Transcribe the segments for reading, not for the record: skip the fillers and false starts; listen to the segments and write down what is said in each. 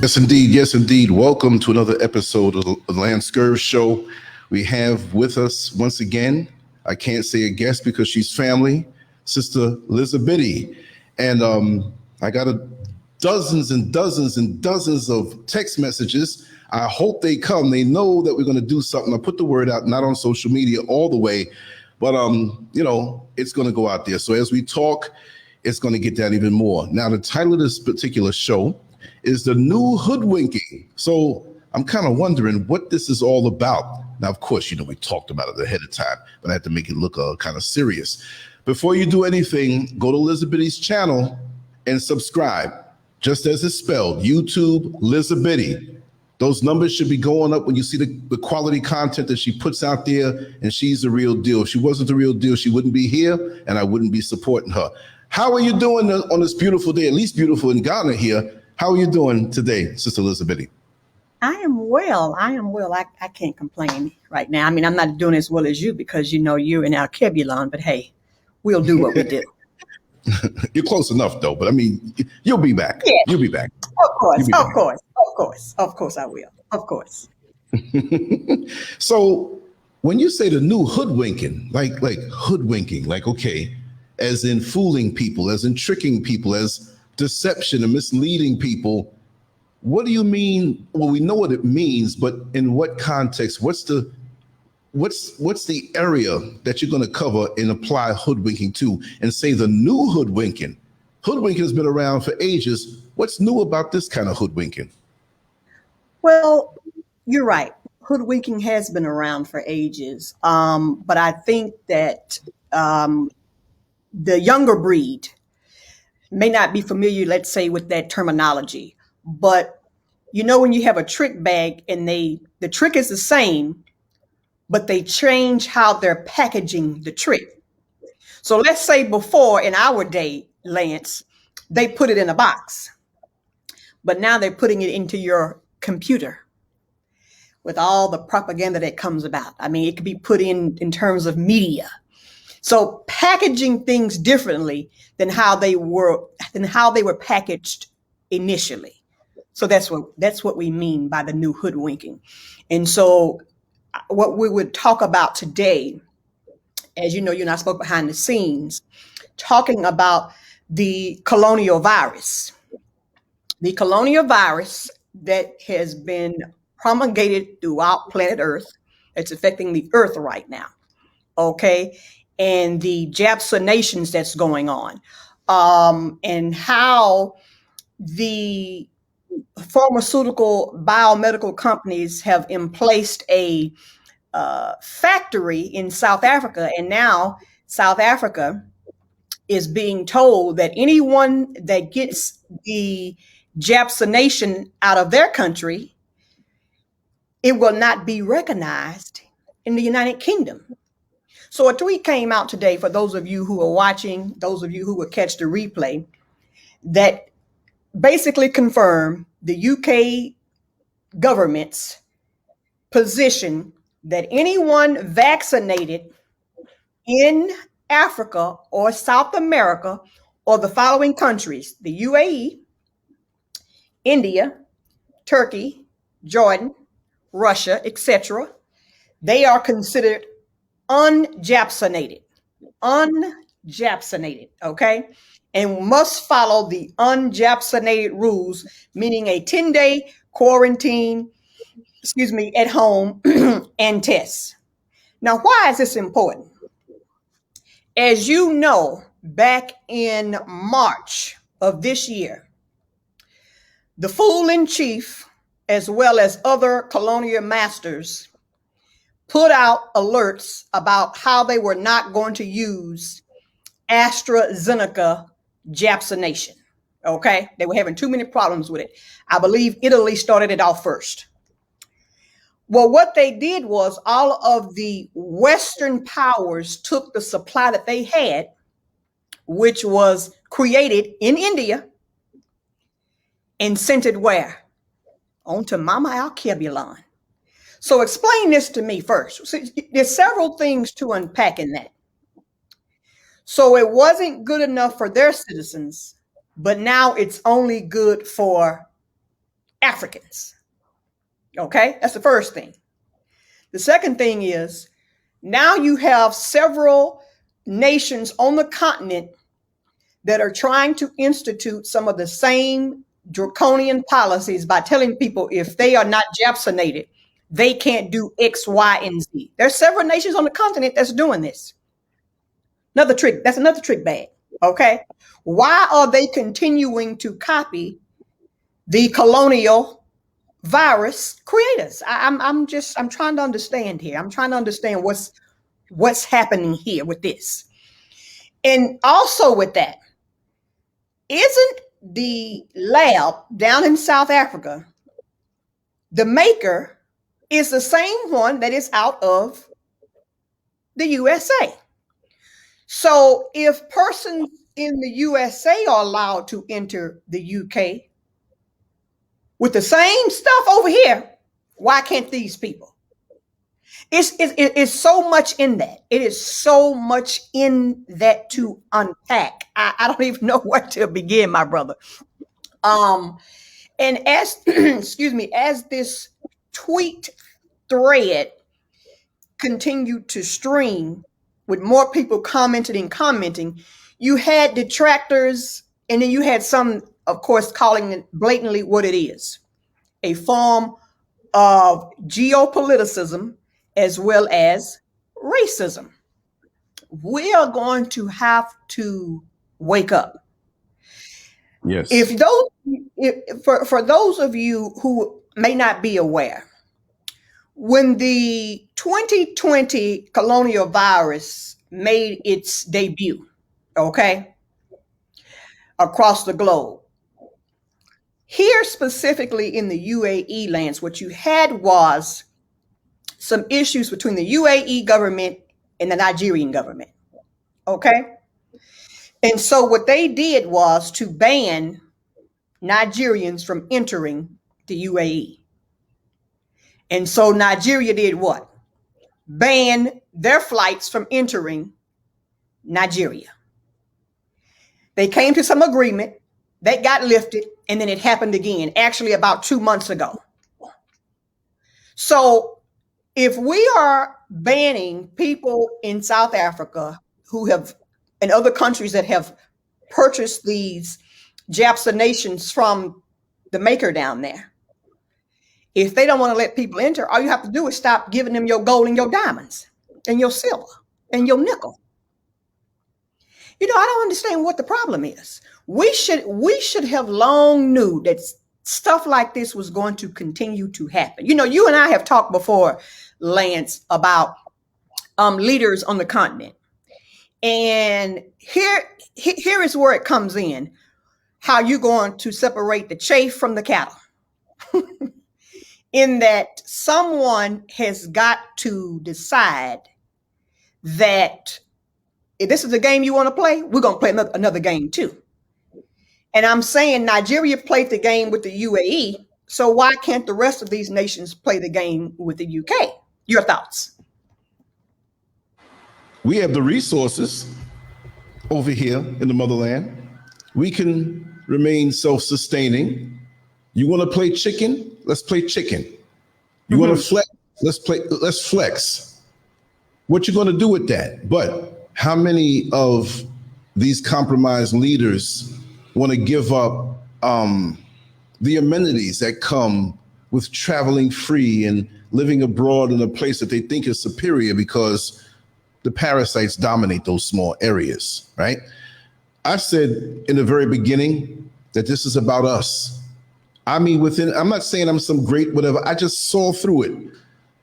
Yes, indeed. Yes, indeed. Welcome to another episode of the LANCESCURV show. We have with us once again, I can't say a guest because she's family, Sister Lizzabitty. And I got dozens and dozens and dozens of text messages. I hope they come. They know that we're going to do something. I put the word out, not on social media all the way, but it's going to go out there. So as we talk, it's going to get that even more. Now, the title of this particular show is The New Hoodwinking. So I'm kind of wondering what this is all about. Now, of course, we talked about it ahead of time, but I had to make it look kind of serious. Before you do anything, go to Lizzabitty's channel and subscribe, just as it's spelled, YouTube Lizzabitty. Those numbers should be going up when you see the quality content that she puts out there, and she's the real deal. If she wasn't the real deal, she wouldn't be here, and I wouldn't be supporting her. How are you doing on this beautiful day, at least beautiful in Ghana here? How are you doing today, Sister Lizzabitty? I am well. I can't complain right now. I mean, I'm not doing as well as you because, you're in Alkebulan, but hey, we'll do what we do. You're close enough, though. But I mean, you'll be back. Yeah. You'll be back. Of course I will. Of course. So when you say the new hoodwinking, like hoodwinking, okay, as in fooling people, as in tricking people, as deception and misleading people, what do you mean? Well, we know what it means, but in what context? What's the area that you're going to cover and apply hoodwinking to and say the new hoodwinking? Hoodwinking has been around for ages. What's new about this kind of hoodwinking? Well, you're right. Hoodwinking has been around for ages. But I think that the younger breed may not be familiar, let's say, with that terminology. But when you have a trick bag and the trick is the same, but they change how they're packaging the trick. So let's say before in our day, Lance, they put it in a box, but now they're putting it into your computer with all the propaganda that comes about. I mean, it could be put in terms of media. So packaging things differently than how they were packaged initially. So that's what we mean by the new hoodwinking. And so what we would talk about today, as you know, I spoke behind the scenes, talking about the colonial virus. The colonial virus that has been promulgated throughout planet Earth. It's affecting the Earth right now. Okay. And the japsinations that's going on, and how the pharmaceutical biomedical companies have emplaced a factory in South Africa. And now South Africa is being told that anyone that gets the japsination out of their country, it will not be recognized in the United Kingdom. So a tweet came out today for those of you who are watching, those of you who will catch the replay, that basically confirmed the UK government's position that anyone vaccinated in Africa or South America or the following countries, the UAE, India, Turkey, Jordan, Russia, etc., they are considered unjapsinated, okay? And must follow the unjapsinated rules, meaning a 10-day quarantine, at home and tests. Now, why is this important? As you know, back in March of this year, the fool in chief, as well as other colonial masters, put out alerts about how they were not going to use AstraZeneca japsination. Okay, they were having too many problems with it. I believe Italy started it off first. Well, what they did was all of the Western powers took the supply that they had, which was created in India, and sent it where? On to Mama Alkebulan. So explain this to me first. So there's several things to unpack in that. So it wasn't good enough for their citizens, but now it's only good for Africans. Okay, that's the first thing. The second thing is now you have several nations on the continent that are trying to institute some of the same draconian policies by telling people if they are not Japsonated, they can't do X, Y, and Z. There's several nations on the continent that's doing this. Another trick. That's another trick bag. Okay. Why are they continuing to copy the colonial virus creators? I'm trying to understand here. I'm trying to understand what's happening here with this. And also with that, isn't the lab down in South Africa, the maker is the same one that is out of the USA? So if persons in the USA are allowed to enter the UK with the same stuff over here, why can't these people? It's so much in that. It is so much in that to unpack. I don't even know where to begin, my brother. And as excuse me, as this tweet thread continued to stream with more people commenting, you had detractors, and then you had some, of course, calling it blatantly what it is, a form of geopoliticism as well as racism. We are going to have to wake up. Yes. For those of you who may not be aware, when the 2020 colonial virus made its debut, okay, across the globe, here specifically in the UAE lands, what you had was some issues between the UAE government and the Nigerian government, okay? And so what they did was to ban Nigerians from entering the UAE. And so Nigeria did what? Ban their flights from entering Nigeria. They came to some agreement, that got lifted, and then it happened again, actually about 2 months ago. So if we are banning people in South Africa who have, and other countries that have purchased these Japsonations from the maker down there, if they don't want to let people enter, all you have to do is stop giving them your gold and your diamonds and your silver and your nickel. You know, I don't understand what the problem is. We should have long knew that stuff like this was going to continue to happen. You know, you and I have talked before, Lance, about leaders on the continent. And here is where it comes in, how you're going to separate the chaff from the cattle. In that someone has got to decide that if this is the game you want to play, we're going to play another game too. And I'm saying Nigeria played the game with the UAE, so why can't the rest of these nations play the game with the UK? Your thoughts? We have the resources over here in the motherland. We can remain self-sustaining. You want to play chicken? Let's play chicken. You want to flex? Let's flex. What you going to do with that? But how many of these compromised leaders want to give up the amenities that come with traveling free and living abroad in a place that they think is superior because the parasites dominate those small areas, right? I said in the very beginning that this is about us. I mean, I'm not saying I'm some great whatever. I just saw through it.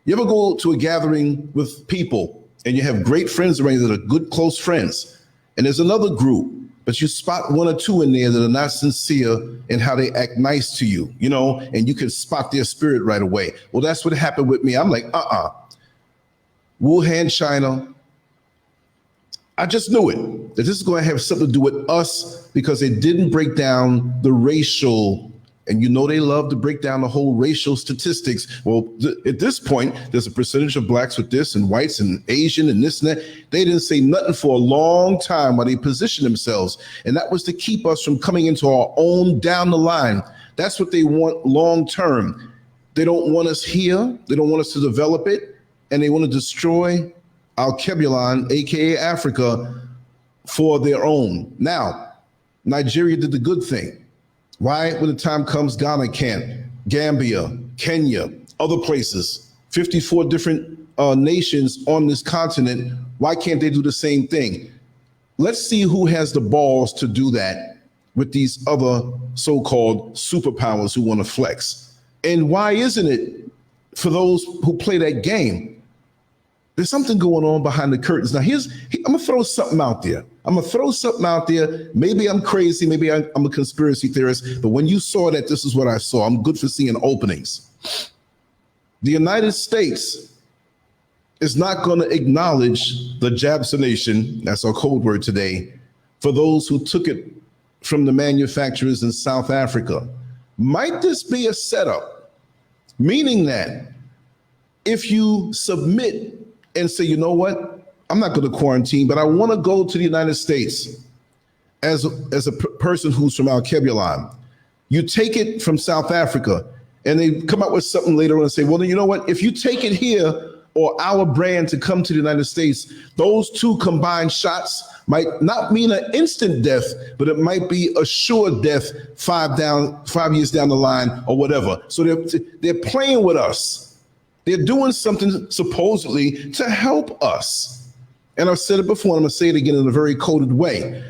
You ever go to a gathering with people and you have great friends around you that are good, close friends, and there's another group, but you spot one or two in there that are not sincere in how they act nice to you, you know, and you can spot their spirit right away. Well, that's what happened with me. I'm like, Wuhan, China. I just knew it, that this is going to have something to do with us because they didn't break down the racial. And you know they love to break down the whole racial statistics. Well, at this point, there's a percentage of blacks with this and whites and Asian and this and that. They didn't say nothing for a long time while they positioned themselves. And that was to keep us from coming into our own down the line. That's what they want long term. They don't want us here. They don't want us to develop it. And they want to destroy Al-Kebulon, aka Africa, for their own. Now, Nigeria did the good thing. Why, when the time comes, Ghana can't? Gambia, Kenya, other places, 54 different nations on this continent. Why can't they do the same thing? Let's see who has the balls to do that with these other so-called superpowers who want to flex. And why isn't it for those who play that game? There's something going on behind the curtains. Now, I'm gonna throw something out there. Maybe I'm crazy, maybe I'm a conspiracy theorist, but when you saw that, this is what I saw. I'm good for seeing openings. The United States is not gonna acknowledge the Jabsonation, that's our code word today, for those who took it from the manufacturers in South Africa. Might this be a setup? Meaning that if you submit and say, you know what, I'm not going to quarantine, but I want to go to the United States as a person who's from Al-Kebulon. You take it from South Africa, and they come up with something later on and say, well, you know what, if you take it here or our brand to come to the United States, those two combined shots might not mean an instant death, but it might be a sure death 5 years down the line or whatever. So they're playing with us. They're doing something supposedly to help us. And I've said it before, and I'm gonna say it again in a very coded way.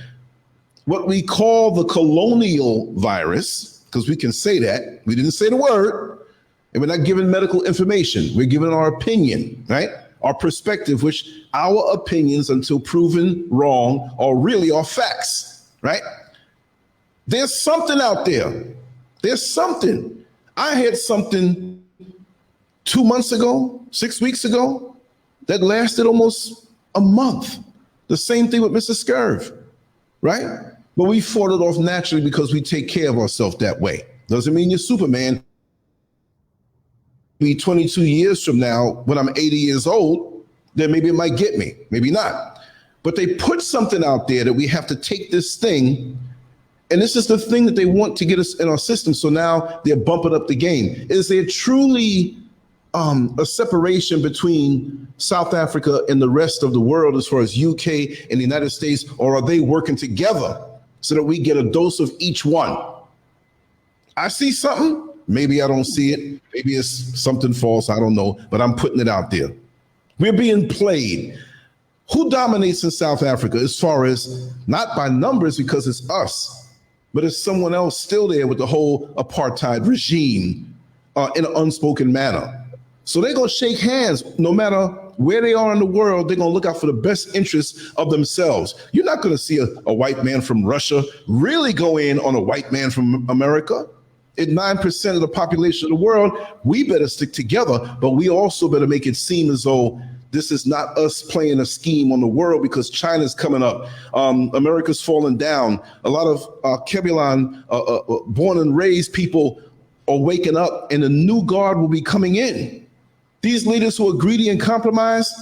What we call the colonial virus, because we can say that, we didn't say the word, and we're not giving medical information. We're giving our opinion, right? Our perspective, which our opinions, until proven wrong, are really our facts, right? There's something out there. There's something. I had something 2 months ago, 6 weeks ago, that lasted almost a month. The same thing with Mr. SCURV, right? But we fought it off naturally because we take care of ourselves that way. Doesn't mean you're Superman. Maybe 22 years from now, when I'm 80 years old, then maybe it might get me, maybe not. But they put something out there that we have to take this thing, and this is the thing that they want to get us in our system. So now they're bumping up the game. Is there truly a separation between South Africa and the rest of the world as far as UK and the United States, or are they working together so that we get a dose of each one? I see something. Maybe I don't see it. Maybe it's something false. I don't know, but I'm putting it out there. We're being played. Who dominates in South Africa as far as not by numbers because it's us, but it's someone else still there with the whole apartheid regime in an unspoken manner. So they're going to shake hands no matter where they are in the world. They're going to look out for the best interests of themselves. You're not going to see a white man from Russia really go in on a white man from America. At 9% of the population of the world, we better stick together, but we also better make it seem as though this is not us playing a scheme on the world because China's coming up. America's falling down. A lot of Kebulon, born and raised people are waking up, and a new guard will be coming in. These leaders who are greedy and compromised,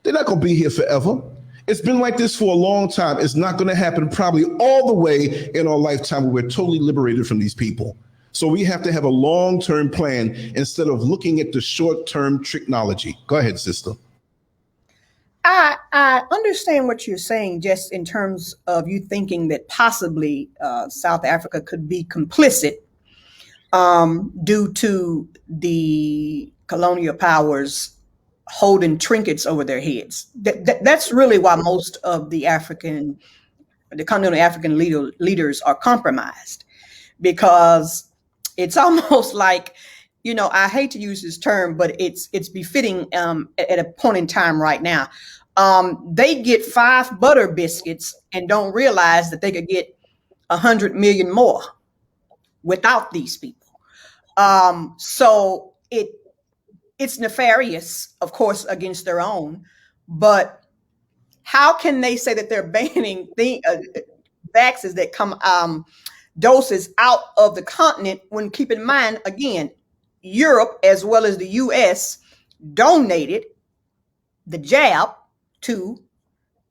they're not going to be here forever. It's been like this for a long time. It's not going to happen probably all the way in our lifetime where we're totally liberated from these people. So we have to have a long-term plan instead of looking at the short-term technology. Go ahead, sister. I understand what you're saying, just in terms of you thinking that possibly South Africa could be complicit due to the colonial powers holding trinkets over their heads. That's really why most of the continental African leaders are compromised, because it's almost like, you know, I hate to use this term, but it's befitting at a point in time right now. They get 5 butter biscuits and don't realize that they could get 100 million more without these people. So it's nefarious, of course, against their own. But how can they say that they're banning vaccines that come doses out of the continent when, keep in mind, again, Europe as well as the US donated the jab to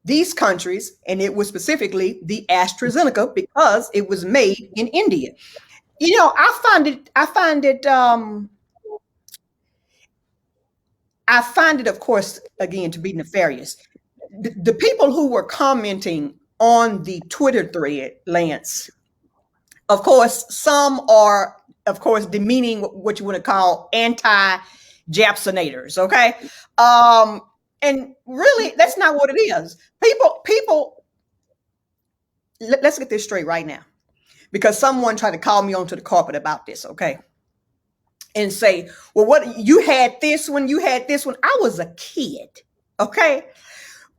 these countries, and it was specifically the AstraZeneca because it was made in India. You know, I find it, of course, again, to be nefarious. The people who were commenting on the Twitter thread, Lance, of course, some are, of course, demeaning what you want to call anti-Japsonators, okay? And really, that's not what it is. Let's get this straight right now, because someone tried to call me onto the carpet about this, okay? And say, well, what, you had this one, I was a kid, okay?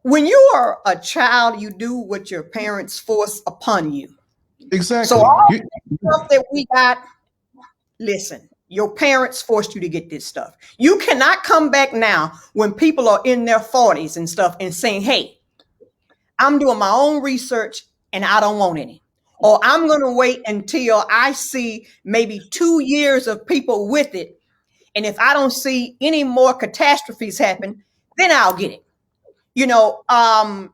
When you are a child, you do what your parents force upon you. Exactly. So all the stuff that we got, listen, your parents forced you to get this stuff. You cannot come back now when people are in their 40s and stuff and saying, hey, I'm doing my own research and I don't want any. Or I'm going to wait until I see maybe 2 years of people with it. And if I don't see any more catastrophes happen, then I'll get it. You know, I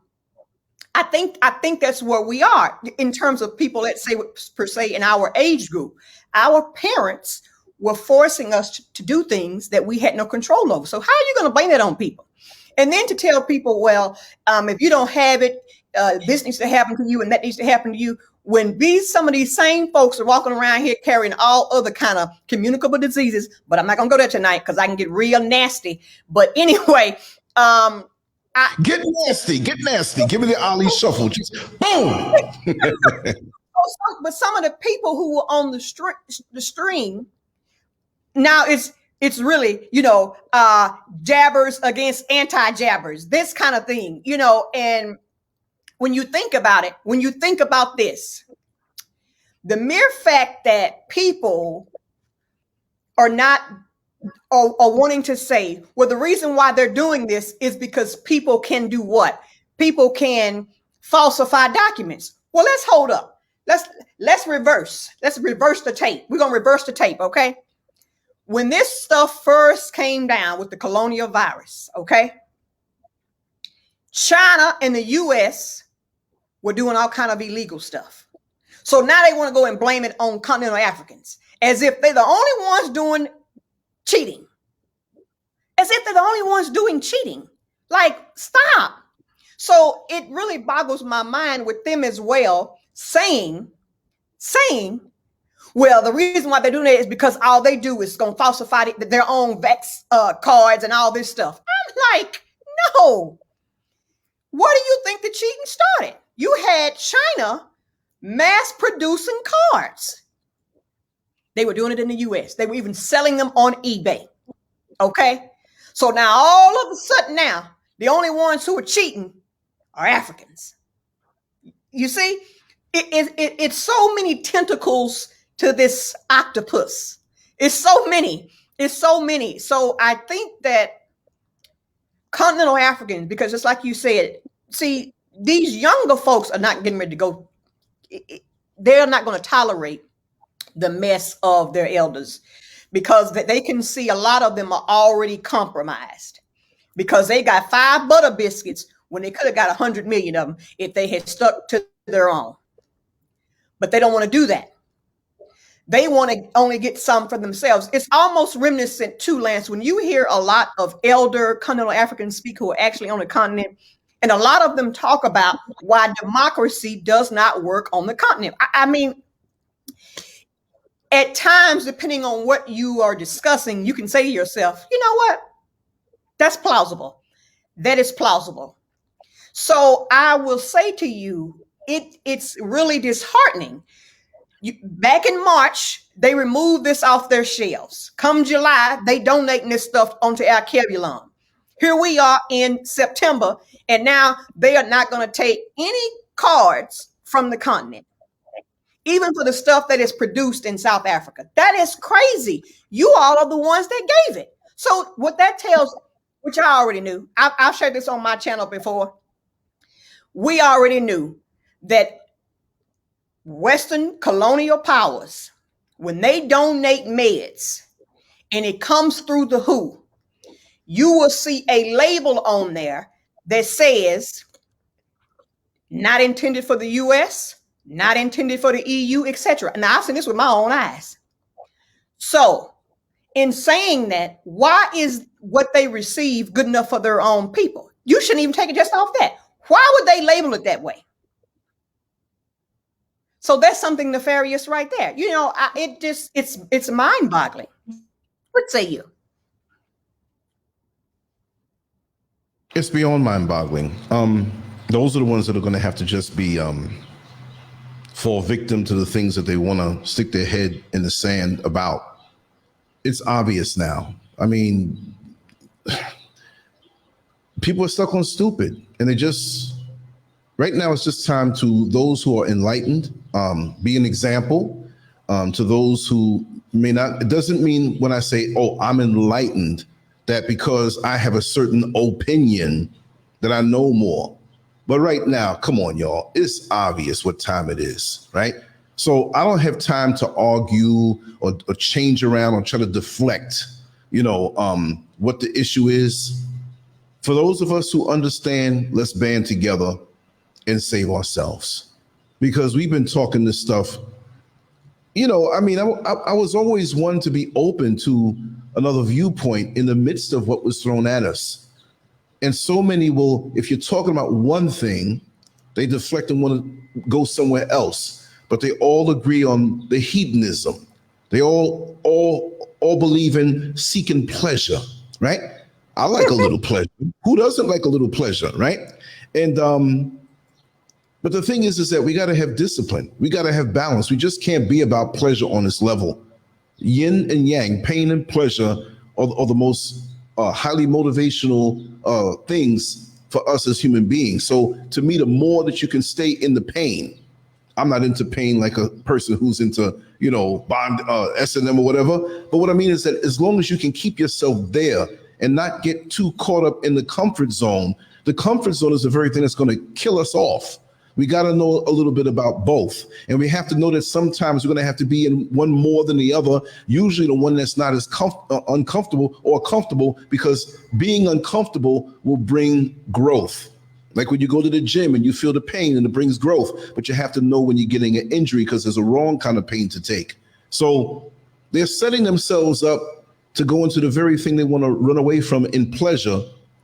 think that's where we are in terms of people, let's say, per se, in our age group. Our parents were forcing us to do things that we had no control over. So how are you going to blame that on people? And then to tell people, well, if you don't have it, this needs to happen to you and that needs to happen to you. When some of these same folks are walking around here carrying all other kind of communicable diseases, but I'm not going to go there tonight because I can get real nasty. But anyway, get nasty. Give me the Ali shuffle. Just boom. But some of the people who were on the stream, now it's really, you know, jabbers against anti-jabbers, this kind of thing, you know. And when you think about it, when you think about this, the mere fact that people are not or wanting to say, well, the reason why they're doing this is because people can do what? People can falsify documents. Well, let's hold up. Let's reverse. Let's reverse the tape. We're going to reverse the tape, okay? When this stuff first came down with the colonial virus, okay, China and the US were doing all kind of illegal stuff. So now they want to go and blame it on continental Africans, as if they're the only ones doing cheating. As if they're the only ones doing cheating. Like, stop. So it really boggles my mind with them as well, saying, well, the reason why they're doing it is because all they do is going to falsify their own vax cards and all this stuff. I'm like, no. Where do you think the cheating started? You had China mass producing cards. They were doing it in the US. They were even selling them on eBay. Okay. So now all of a sudden now, the only ones who are cheating are Africans. You see, it's so many tentacles to this octopus. It's so many. So I think that continental Africans, because just like you said, see, these younger folks are not getting ready to go. They're not going to tolerate the mess of their elders, because they can see a lot of them are already compromised because they got 5 butter biscuits when they could have got 100 million of them if they had stuck to their own. But they don't want to do that. They want to only get some for themselves. It's almost reminiscent too, Lance, when you hear a lot of elder continental Africans speak who are actually on the continent, and a lot of them talk about why democracy does not work on the continent. I mean, at times, depending on what you are discussing, you can say to yourself, you know what? That's plausible. That is plausible. So I will say to you, it's really disheartening. Back in March, they removed this off their shelves. Come July, they donating this stuff onto our Alkebulan. Here we are in September, and now they are not going to take any cards from the continent, even for the stuff that is produced in South Africa. That is crazy. You all are the ones that gave it. So what that tells, which I already knew, I've shared this on my channel before. We already knew that Western colonial powers, when they donate meds and it comes through the WHO, you will see a label on there that says not intended for the US, not intended for the EU, etc. Now, I've seen this with my own eyes. So, in saying that, why is what they receive good enough for their own people? You shouldn't even take it just off that. Why would they label it that way? So that's something nefarious right there. You know, it's mind-boggling. What say you? It's beyond mind-boggling. Those are the ones that are going to have to just be fall victim to the things that they want to stick their head in the sand about. It's obvious now. I mean, people are stuck on stupid, and they just, right now it's just time to those who are enlightened, be an example to those who may not. It doesn't mean when I say, oh, I'm enlightened, that because I have a certain opinion that I know more. But right now, come on, y'all, it's obvious what time it is, right? So I don't have time to argue or change around or try to deflect, what the issue is. For those of us who understand, let's band together and save ourselves, because we've been talking this stuff. I was always one to be open to another viewpoint in the midst of what was thrown at us. And so many will, if you're talking about one thing, they deflect and want to go somewhere else. But they all agree on the hedonism. They all believe in seeking pleasure, right? I like a little pleasure. Who doesn't like a little pleasure, right? And but the thing is that we got to have discipline. We got to have balance. We just can't be about pleasure on this level. Yin and yang, pain and pleasure are the most highly motivational things for us as human beings. So to me, the more that you can stay in the pain, I'm not into pain like a person who's into, bond, S&M or whatever. But what I mean is that as long as you can keep yourself there and not get too caught up in the comfort zone is the very thing that's going to kill us off. We got to know a little bit about both. And we have to know that sometimes we're going to have to be in one more than the other, usually the one that's not as uncomfortable or comfortable, because being uncomfortable will bring growth. Like when you go to the gym and you feel the pain and it brings growth, but you have to know when you're getting an injury because there's a wrong kind of pain to take. So they're setting themselves up to go into the very thing they want to run away from in pleasure,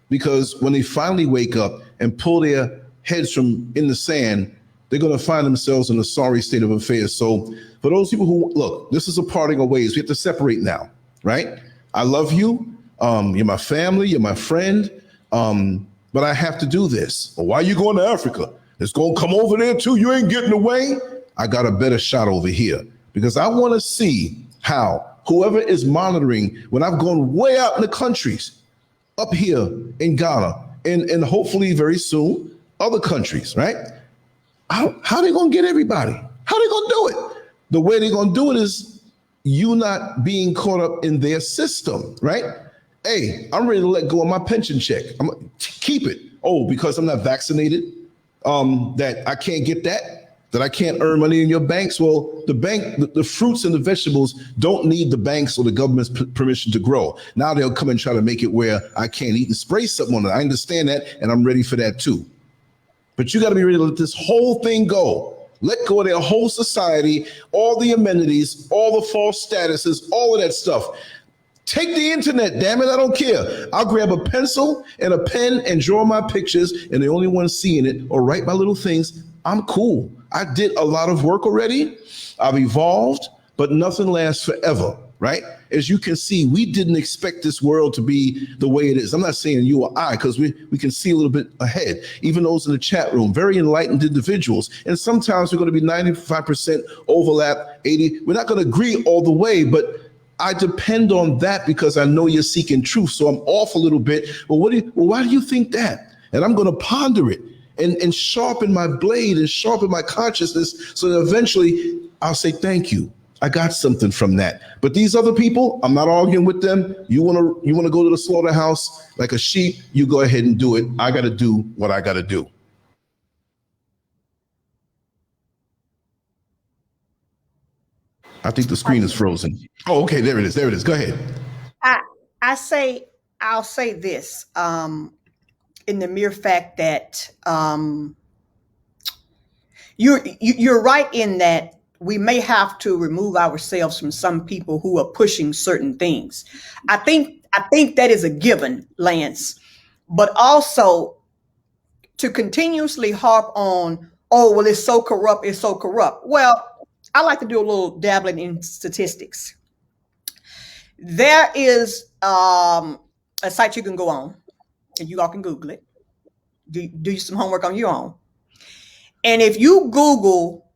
because when they finally wake up and pull their heads from in the sand, they're going to find themselves in a sorry state of affairs. So for those people who, look, this is a parting of ways. We have to separate now, right? I love you. You're my family. You're my friend. But I have to do this. Well, why are you going to Africa? It's going to come over there too. You ain't getting away. I got a better shot over here, because I want to see how whoever is monitoring, when I've gone way out in the countries, up here in Ghana, and hopefully very soon, other countries, right? How are they going to get everybody? How are they going to do it? The way they're going to do it is you not being caught up in their system, right? Hey, I'm ready to let go of my pension check. I'm gonna keep it. Oh, because I'm not vaccinated, that I can't get that I can't earn money in your banks. Well, the bank, the fruits and the vegetables don't need the banks or the government's permission to grow. Now they'll come and try to make it where I can't eat and spray something on it. I understand that, and I'm ready for that too. But you got to be ready to let this whole thing go. Let go of their whole society, all the amenities, all the false statuses, all of that stuff. Take the internet, damn it, I don't care. I'll grab a pencil and a pen and draw my pictures, and the only one seeing it or write my little things, I'm cool. I did a lot of work already. I've evolved, but nothing lasts forever, right? As you can see, we didn't expect this world to be the way it is. I'm not saying you or I, because we can see a little bit ahead. Even those in the chat room, very enlightened individuals. And sometimes we're going to be 95% overlap, 80. We're not going to agree all the way, but I depend on that because I know you're seeking truth. So I'm off a little bit. But why do you think that? And I'm going to ponder it and sharpen my blade and sharpen my consciousness so that eventually I'll say, thank you. I got something from that. But these other people, I'm not arguing with them. You want to go to the slaughterhouse like a sheep, you go ahead and do it. I got to do what I got to do. I think the screen is frozen. Oh, okay, there it is. There it is. Go ahead. I'll say this, in the mere fact that You're right in that we may have to remove ourselves from some people who are pushing certain things. I think that is a given, Lance. But also to continuously harp on, oh, well, it's so corrupt, it's so corrupt. Well, I like to do a little dabbling in statistics. There is a site you can go on, and you all can Google it. Do some homework on your own. And if you Google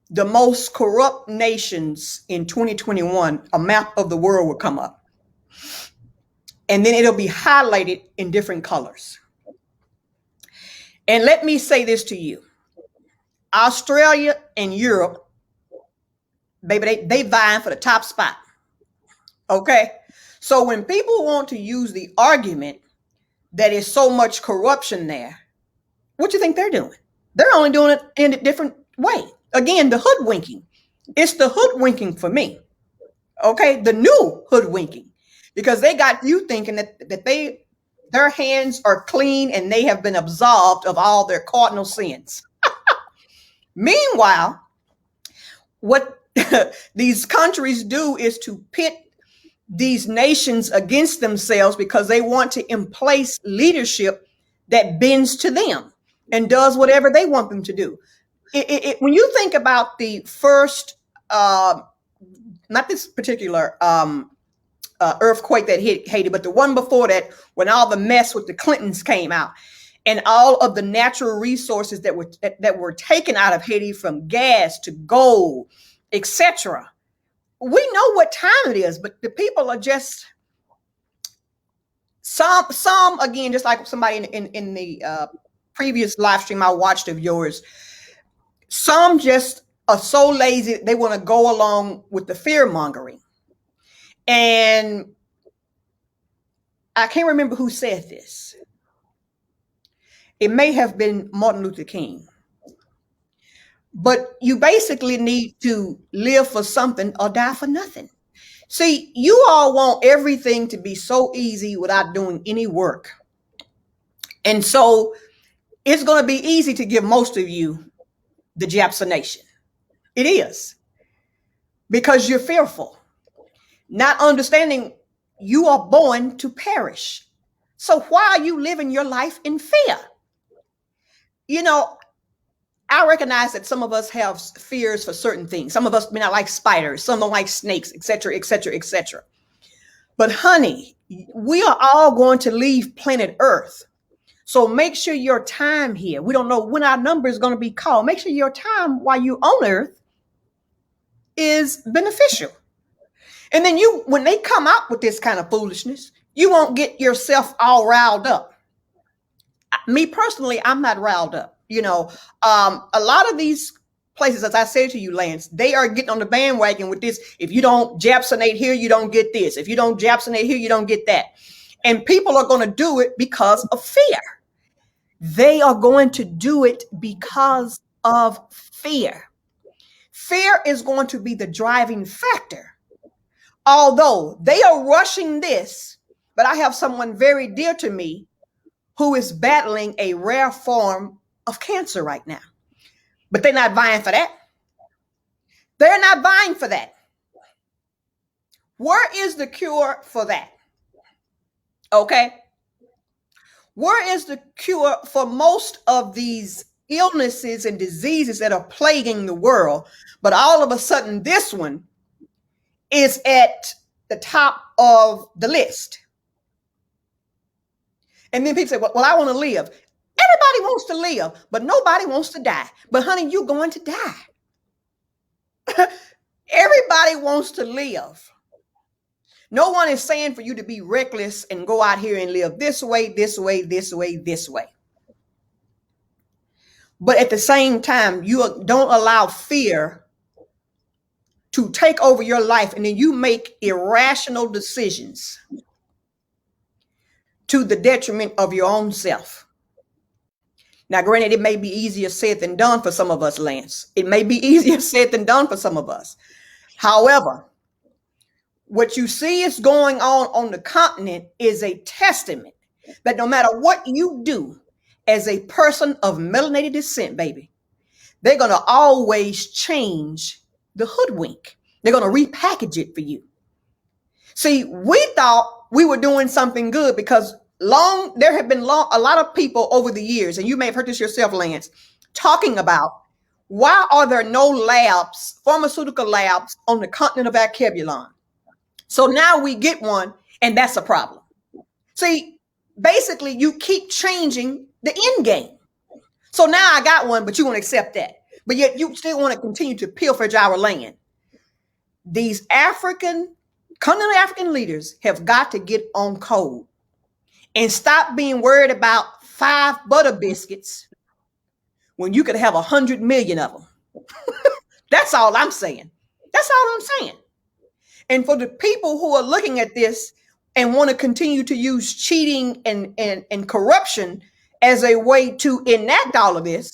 the most corrupt nations in 2021, a map of the world will come up. And then it'll be highlighted in different colors. And let me say this to you. Australia and Europe, baby, they vying for the top spot. Okay? So when people want to use the argument that is so much corruption there, what do you think they're doing? They're only doing it in a different way. Again, the hoodwinking. It's the hoodwinking for me. Okay? The new hoodwinking. Because they got you thinking that their hands are clean and they have been absolved of all their cardinal sins. Meanwhile, what these countries do is to pit these nations against themselves because they want to emplace leadership that bends to them and does whatever they want them to do. When you think about the first, not this particular earthquake that hit Haiti, but the one before that, when all the mess with the Clintons came out and all of the natural resources that were taken out of Haiti, from gas to gold, etc. We know what time it is, but the people are just some again, just like somebody in the previous live stream I watched of yours, some just are so lazy they want to go along with the fear mongering. And I can't remember who said this. It may have been Martin Luther King. But you basically need to live for something or die for nothing. See, you all want everything to be so easy without doing any work. And so it's going to be easy to give most of you the Japsonation. It is. Because you're fearful. Not understanding you are born to perish. So why are you living your life in fear? You know, I recognize that some of us have fears for certain things. Some of us may not like spiders. Some don't like snakes, etc., etc., etc. But honey, we are all going to leave planet Earth. So make sure your time here, we don't know when our number is going to be called. Make sure your time while you're on Earth is beneficial. And then when they come out with this kind of foolishness, you won't get yourself all riled up. Me personally, I'm not riled up. You know, a lot of these places, as I said to you, Lance, they are getting on the bandwagon with this. If you don't Japsonate here, you don't get this. If you don't Japsonate here, you don't get that. And people are going to do it because of fear. They are going to do it because of fear. Fear is going to be the driving factor. Although they are rushing this, but I have someone very dear to me who is battling a rare form of cancer right now. But they're not vying for that. They're not vying for that. Where is the cure for that? Okay. Where is the cure for most of these illnesses and diseases that are plaguing the world? But all of a sudden, this one is at the top of the list. And then people say, well, I want to live. Everybody wants to live, but nobody wants to die. But honey, you're going to die. Everybody wants to live. No one is saying for you to be reckless and go out here and live this way, this way, this way, this way. But at the same time, you don't allow fear to take over your life, and then you make irrational decisions to the detriment of your own self. Now, granted, it may be easier said than done for some of us, Lance. It may be easier said than done for some of us. However, what you see is going on the continent is a testament that no matter what you do as a person of melanated descent, baby, they're going to always change the hoodwink. They're going to repackage it for you. See, we thought we were doing something good because there have been a lot of people over the years, and you may have heard this yourself, Lance, talking about why are there no labs, pharmaceutical labs on the continent of Archebulon? So now we get one, and that's a problem. See, basically, you keep changing the end game. So now I got one, but you won't accept that. But yet you still want to continue to pilfer our land. These continental African leaders have got to get on code and stop being worried about 5 butter biscuits when you could have 100 million of them. That's all I'm saying. That's all I'm saying. And for the people who are looking at this and want to continue to use cheating and corruption as a way to enact all of this,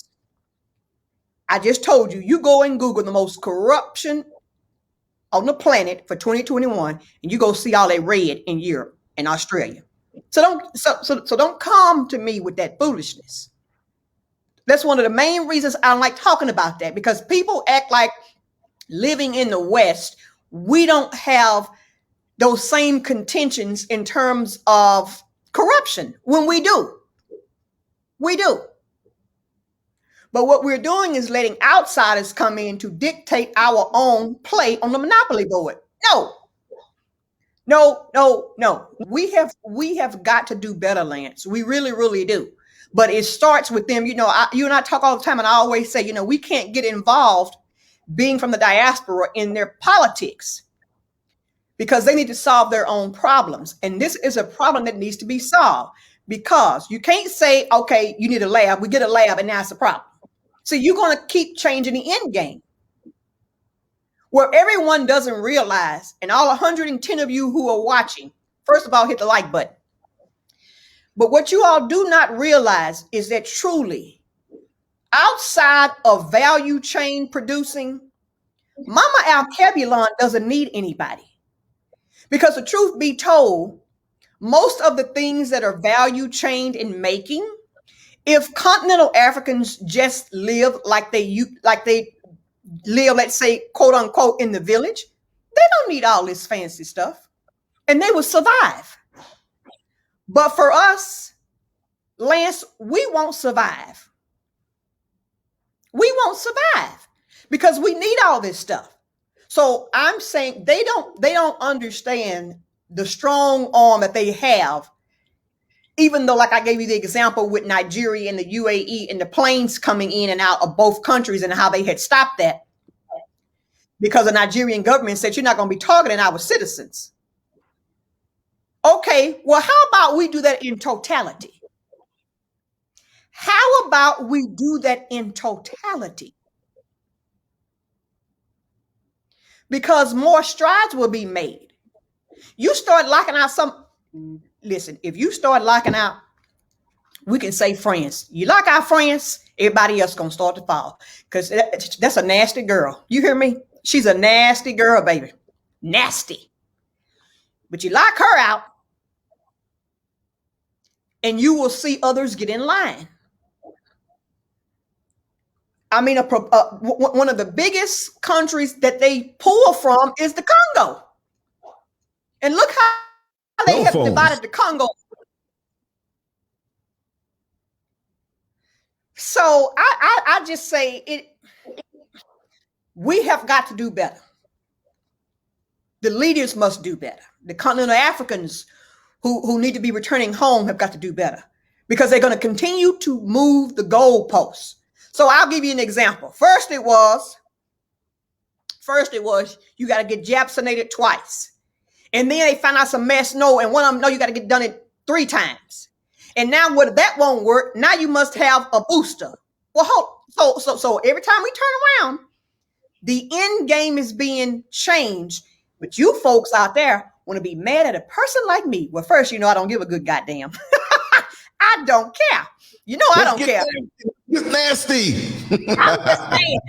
I just told you, you go and Google the most corruption on the planet for 2021, and you go see all that red in Europe and Australia. So don't come to me with that foolishness. That's one of the main reasons I don't like talking about that, because people act like living in the West, we don't have those same contentions in terms of corruption when we do. We do. But what we're doing is letting outsiders come in to dictate our own play on the monopoly board. No. We have got to do better, Lance. We really, really do. But it starts with them. You and I talk all the time, and I always say, we can't get involved being from the diaspora in their politics because they need to solve their own problems. And this is a problem that needs to be solved, because you can't say, okay, you need a lab. We get a lab, and now it's a problem. So you're going to keep changing the end game. Where everyone doesn't realize, and all 110 of you who are watching, first of all, hit the like button. But what you all do not realize is that truly, outside of value chain producing, Mama Alkebulon doesn't need anybody. Because the truth be told, most of the things that are value chained in making, if continental Africans just live like they live, let's say, quote unquote, in the village, they don't need all this fancy stuff, and they will survive. But for us, Lance, we won't survive. We won't survive because we need all this stuff. So I'm saying they don't understand the strong arm that they have. Even though, like I gave you the example with Nigeria and the UAE and the planes coming in and out of both countries and how they had stopped that because the Nigerian government said, you're not going to be targeting our citizens. Okay, well, how about we do that in totality? How about we do that in totality? Because more strides will be made. You start locking out listen, if you start locking out, we can say friends. You lock out friends, everybody else going to start to fall. Because that's a nasty girl. You hear me? She's a nasty girl, baby. Nasty. But you lock her out, and you will see others get in line. I mean, one of the biggest countries that they pull from is the Congo. And look how they have divided the Congo. So I just say we have got to do better. The leaders must do better. The continental Africans who need to be returning home have got to do better, because they're going to continue to move the goalposts. So I'll give you an example. First it was you got to get vaccinated twice. And then they found out some mess. No, and one of them, no, you got to get done it 3 times. And now what, that won't work. Now you must have a booster. Well, so every time we turn around, the end game is being changed. But you folks out there want to be mad at a person like me. Well, first, I don't give a good goddamn. I don't care. I don't care. It's nasty. I'm just saying.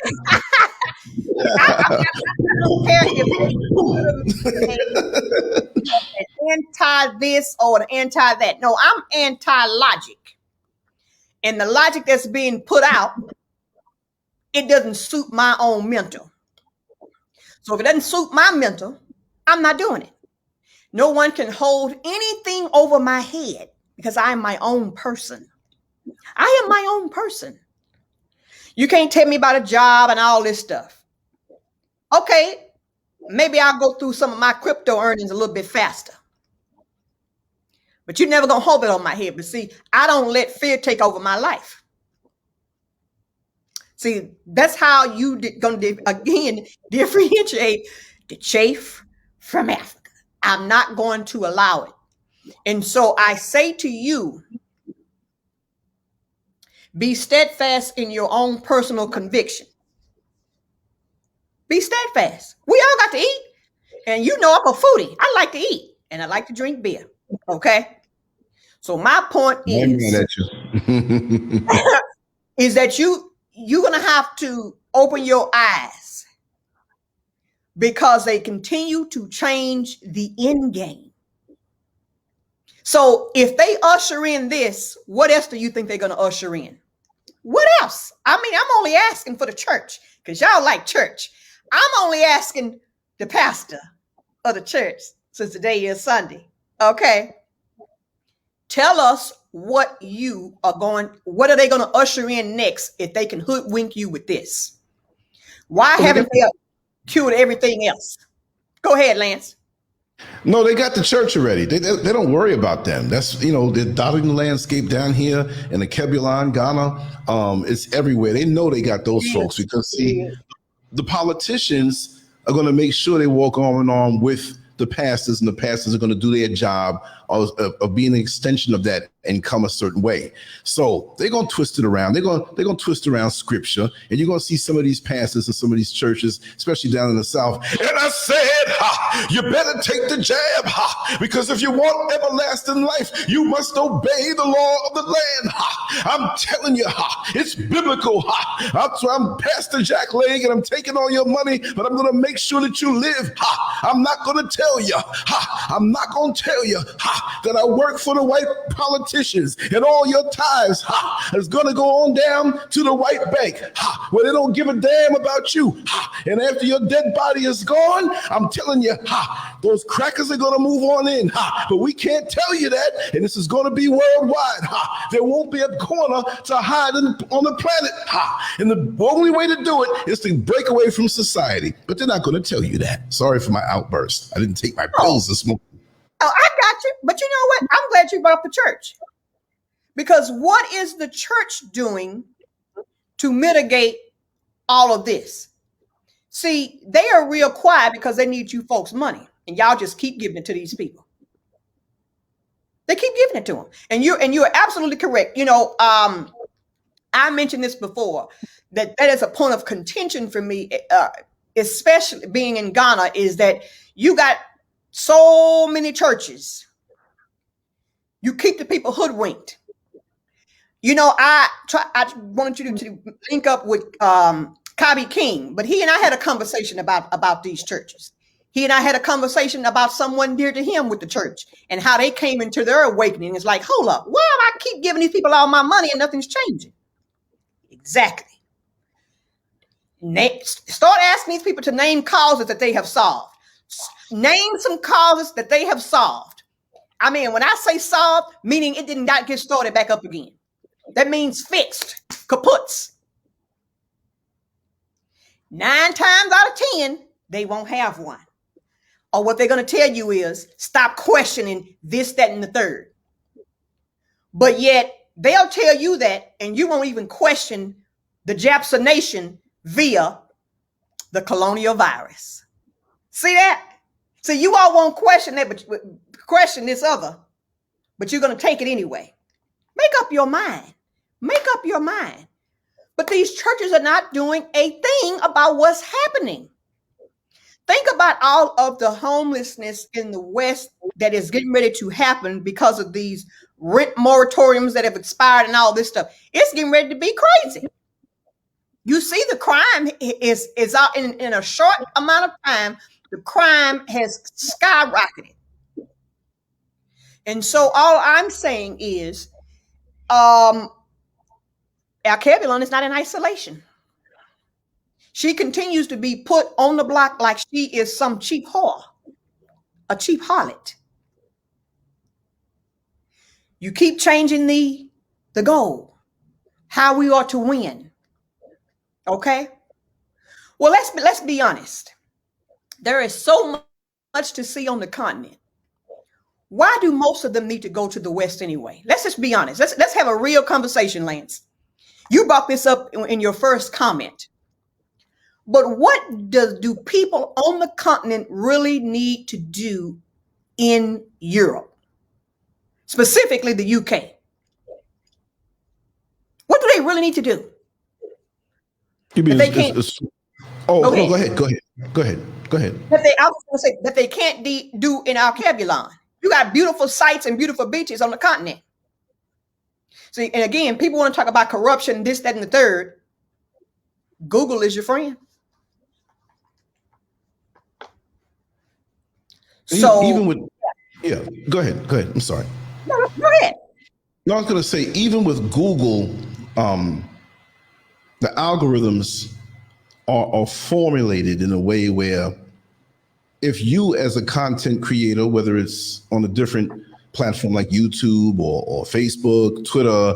I don't care if an anti this or an anti that. No, I'm anti logic. And the logic that's being put out it doesn't suit my own mental. So if it doesn't suit my mental, I'm not doing it. No one can hold anything over my head because I am my own person. I am my own person. You can't tell me about a job and all this stuff. Okay, maybe I'll go through some of my crypto earnings a little bit faster. But you're never going to hold it on my head. But see, I don't let fear take over my life. See, that's how you going to, again, differentiate the chaff from Africa. I'm not going to allow it. And so I say to you, be steadfast in your own personal conviction. Be steadfast. We all got to eat. And you know I'm a foodie. I like to eat and I like to drink beer. Okay? So my point is, is that you're going to have to open your eyes because they continue to change the end game. So if they usher in this, what else do you think they're going to usher in? What else? I mean, I'm only asking for the church because y'all like church. I'm only asking the pastor of the church since today is Sunday. Okay. Tell us what what are they going to usher in next if they can hoodwink you with this? Why haven't they cured everything else? Go ahead, Lance. No, they got the church already. They don't worry about them. That's, they're dotting the landscape down here in the Kebulon, Ghana. It's everywhere. They know they got those folks because, see, the politicians are going to make sure they walk arm in arm with the pastors, and the pastors are going to do their job of being an extension of that and come a certain way. So they're going to twist it around. They're going to twist around scripture, and you're going to see some of these pastors and some of these churches, especially down in the South. And I said, you better take the jab, because if you want everlasting life, you must obey the law of the land. I'm telling you, it's biblical. I'm Pastor Jack Lang, and I'm taking all your money, but I'm going to make sure that you live. I'm not going to tell you. I'm not going to tell you that I work for the white politicians, and all your tithes is going to go on down to the white bank where they don't give a damn about you. And after your dead body is gone, I'm telling you, those crackers are going to move on in. But we can't tell you that, and this is going to be worldwide. There won't be a corner to hide on the planet. And the only way to do it is to break away from society. But they're not going to tell you that. Sorry for my outburst. I didn't take my pills this morning. Oh, I got you. But you know what? I'm glad you brought up the church. Because what is the church doing to mitigate all of this? See, they are real quiet because they need you folks' money. And y'all just keep giving it to these people. They keep giving it to them. And you're absolutely correct. I mentioned this before, that is a point of contention for me, especially being in Ghana, is that you got so many churches. You keep the people hoodwinked. I wanted you to link up with Kabi King, but he and I had a conversation about these churches. He and I had a conversation about someone dear to him with the church and how they came into their awakening. It's like, hold up, why do I keep giving these people all my money and nothing's changing? Exactly. Start asking these people to name causes that they have solved. Name some causes that they have solved. I mean, when I say solved, meaning it did not get started back up again. That means fixed, kaputs. 9 times out of 10, they won't have one. Or what they're going to tell you is stop questioning this, that, and the third. But yet they'll tell you that, and you won't even question the Japsonation via the colonial virus. See that? So you all won't question that, but question this other, but you're going to take it anyway. Make up your mind. Make up your mind. But these churches are not doing a thing about what's happening. Think about all of the homelessness in the West that is getting ready to happen because of these rent moratoriums that have expired and all this stuff. It's getting ready to be crazy. You see, the crime is out in a short amount of time. The crime has skyrocketed. And so all I'm saying is our Kebulon is not in isolation. She continues to be put on the block like she is some cheap whore, a cheap harlot. You keep changing the goal, how we are to win. Okay? Well, let's be honest. There is so much to see on the continent. Why do most of them need to go to the West anyway? Let's just be honest. Let's have a real conversation, Lance. You brought this up in your first comment. But what do people on the continent really need to do in Europe? Specifically the UK. What do they really need to do? They can't. Go ahead. That they can't do in our Cabulon. You got beautiful sites and beautiful beaches on the continent. See, and again, people want to talk about corruption, this, that, and the third. Google is your friend. So even with, go ahead. I'm sorry. No, go ahead. No, I was going to say, even with Google, the algorithms are formulated in a way where if you as a content creator, whether it's on a different platform like YouTube or Facebook, Twitter,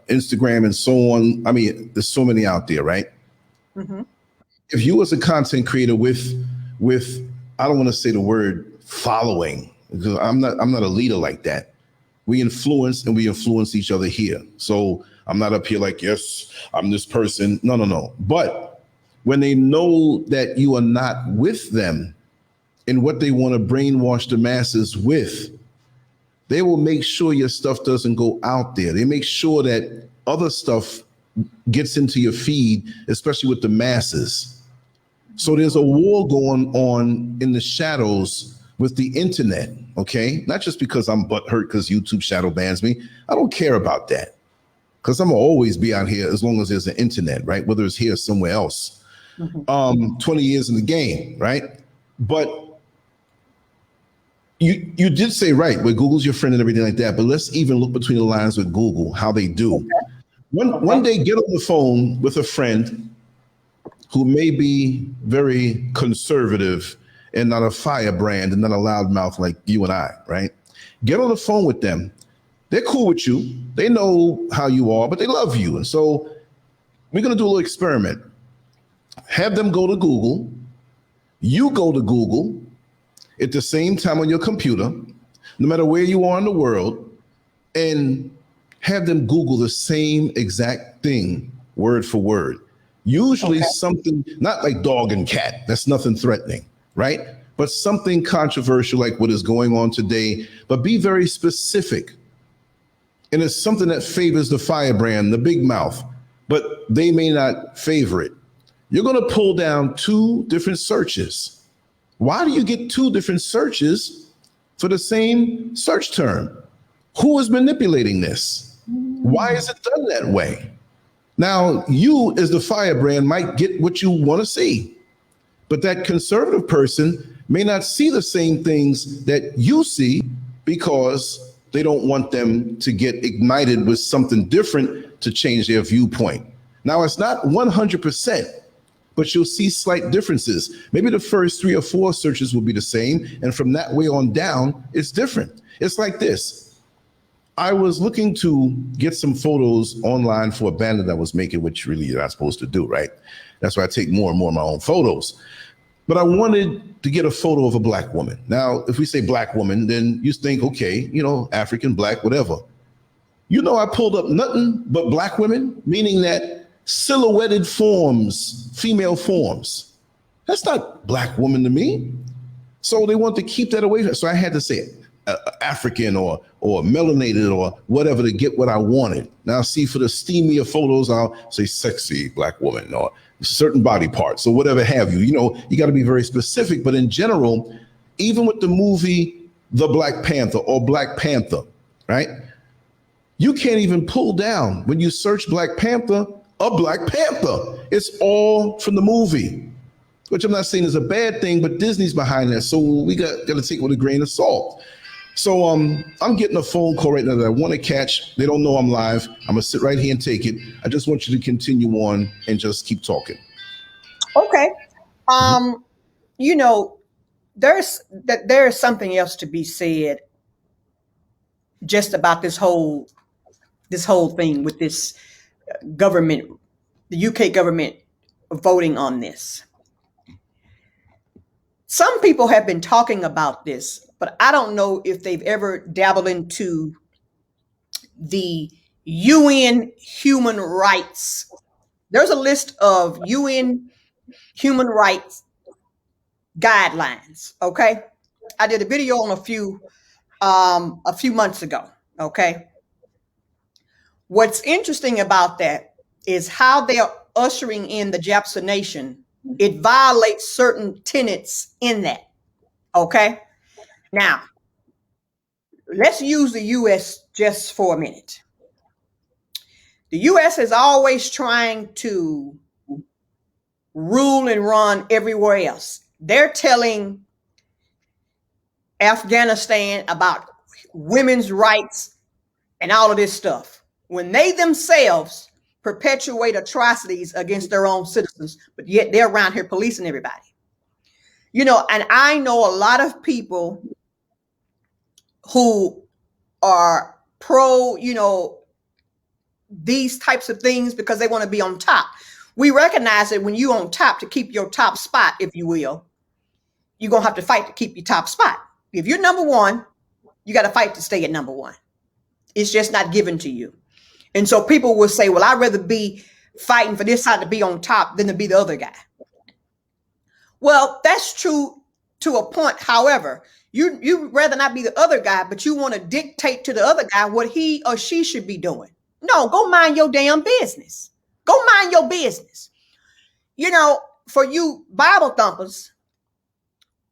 Instagram, and so on, I mean, there's so many out there, right? Mm-hmm. If you as a content creator with I don't want to say the word following, because I'm not a leader like that. We influence each other here. So I'm not up here like, yes, I'm this person. No. But when they know that you are not with them in what they want to brainwash the masses with, they will make sure your stuff doesn't go out there. They make sure that other stuff gets into your feed, especially with the masses. So there's a war going on in the shadows with the internet, okay? Not just because I'm butthurt because YouTube shadow bans me. I don't care about that because I'm gonna always be out here as long as there's an internet, right? Whether it's here or somewhere else. Mm-hmm. 20 years in the game, right? But you did say right, where Google's your friend and everything like that, but let's even look between the lines with Google, how they do. Okay. One day get on the phone with a friend who may be very conservative and not a firebrand and not a loudmouth like you and I, right? Get on the phone with them. They're cool with you. They know how you are, but they love you. And so we're going to do a little experiment. Have them go to Google. You go to Google at the same time on your computer, no matter where you are in the world, and have them Google the same exact thing, word for word. Usually something, not like dog and cat, that's nothing threatening, right? But something controversial like what is going on today, but be very specific. And it's something that favors the firebrand, the big mouth, but they may not favor it. You're going to pull down 2 different searches. Why do you get 2 different searches for the same search term? Who is manipulating this? Why is it done that way? Now, you as the firebrand might get what you want to see, but that conservative person may not see the same things that you see because they don't want them to get ignited with something different to change their viewpoint. Now, it's not 100%, but you'll see slight differences. Maybe the first 3 or 4 searches will be the same, and from that way on down, it's different. It's like this. I was looking to get some photos online for a banner that I was making, which really you're not supposed to do, right? That's why I take more and more of my own photos. But I wanted to get a photo of a Black woman. Now, if we say Black woman, then you think, okay, African, Black, whatever. I pulled up nothing but Black women, meaning that silhouetted forms, female forms. That's not Black woman to me. So they want to keep that away. So I had to say it. African or melanated or whatever to get what I wanted. Now, see, for the steamier photos, I'll say sexy Black woman or certain body parts or whatever have you. You got to be very specific. But in general, even with the movie The Black Panther or Black Panther, right? You can't even pull down, when you search Black Panther, a Black Panther. It's all from the movie, which I'm not saying is a bad thing, but Disney's behind that. So we got to take it with a grain of salt. So I'm getting a phone call right now that I want to catch. They don't know I'm live. I'm going to sit right here and take it. I just want you to continue on and just keep talking. Okay. Um, you know, there's something else to be said just about this whole thing with this government, the UK government voting on this. Some people have been talking about this, but I don't know if they've ever dabbled into the UN human rights. There's a list of UN human rights guidelines. Okay. I did a video on a few months ago. Okay. What's interesting about that is how they are ushering in the Japanese nation. It violates certain tenets in that. Okay. Now, let's use the US just for a minute. The US is always trying to rule and run everywhere else. They're telling Afghanistan about women's rights and all of this stuff, when they themselves perpetuate atrocities against their own citizens, but yet they're around here policing everybody. And I know a lot of people who are pro, these types of things because they want to be on top. We recognize that when you're on top, to keep your top spot, if you will, you're going to have to fight to keep your top spot. If you're number one, you got to fight to stay at number one. It's just not given to you. And so people will say, well, I'd rather be fighting for this side to be on top than to be the other guy. Well, that's true to a point. However, you'd rather not be the other guy, but you want to dictate to the other guy what he or she should be doing. No, go mind your damn business. Go mind your business. For you Bible thumpers,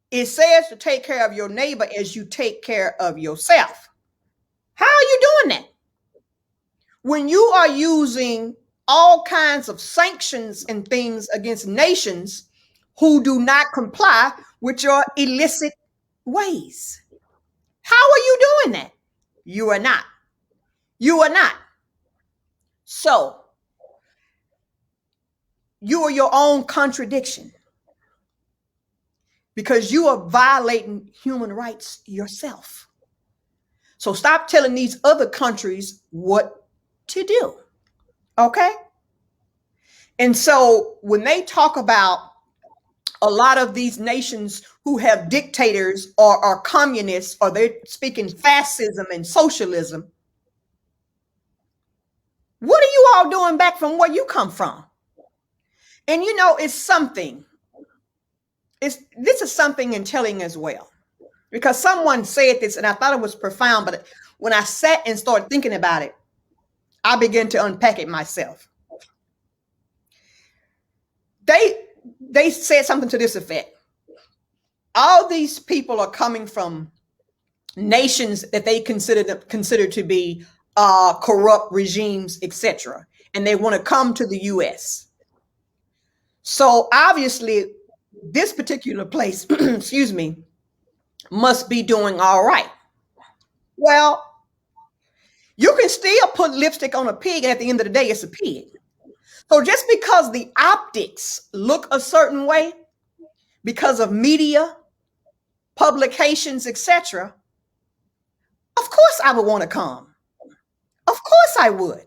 it says to take care of your neighbor as you take care of yourself. How are you doing that? When you are using all kinds of sanctions and things against nations who do not comply with your illicit ways. How are you doing that? You are not. You are not. So, you are your own contradiction because you are violating human rights yourself. So stop telling these other countries what to do. Okay? And so when they talk about a lot of these nations who have dictators or are communists, or they're speaking fascism and socialism, what are you all doing back from where you come from? And it's something. This is something in telling as well. Because someone said this and I thought it was profound, but when I sat and started thinking about it, I began to unpack it myself. They said something to this effect. All these people are coming from nations that they consider to be corrupt regimes, etc. And they want to come to the US. So obviously, this particular place, excuse me, must be doing all right. Well, you can still put lipstick on a pig, and at the end of the day, it's a pig. So just because the optics look a certain way, because of media, publications, etc., of course I would want to come. Of course I would.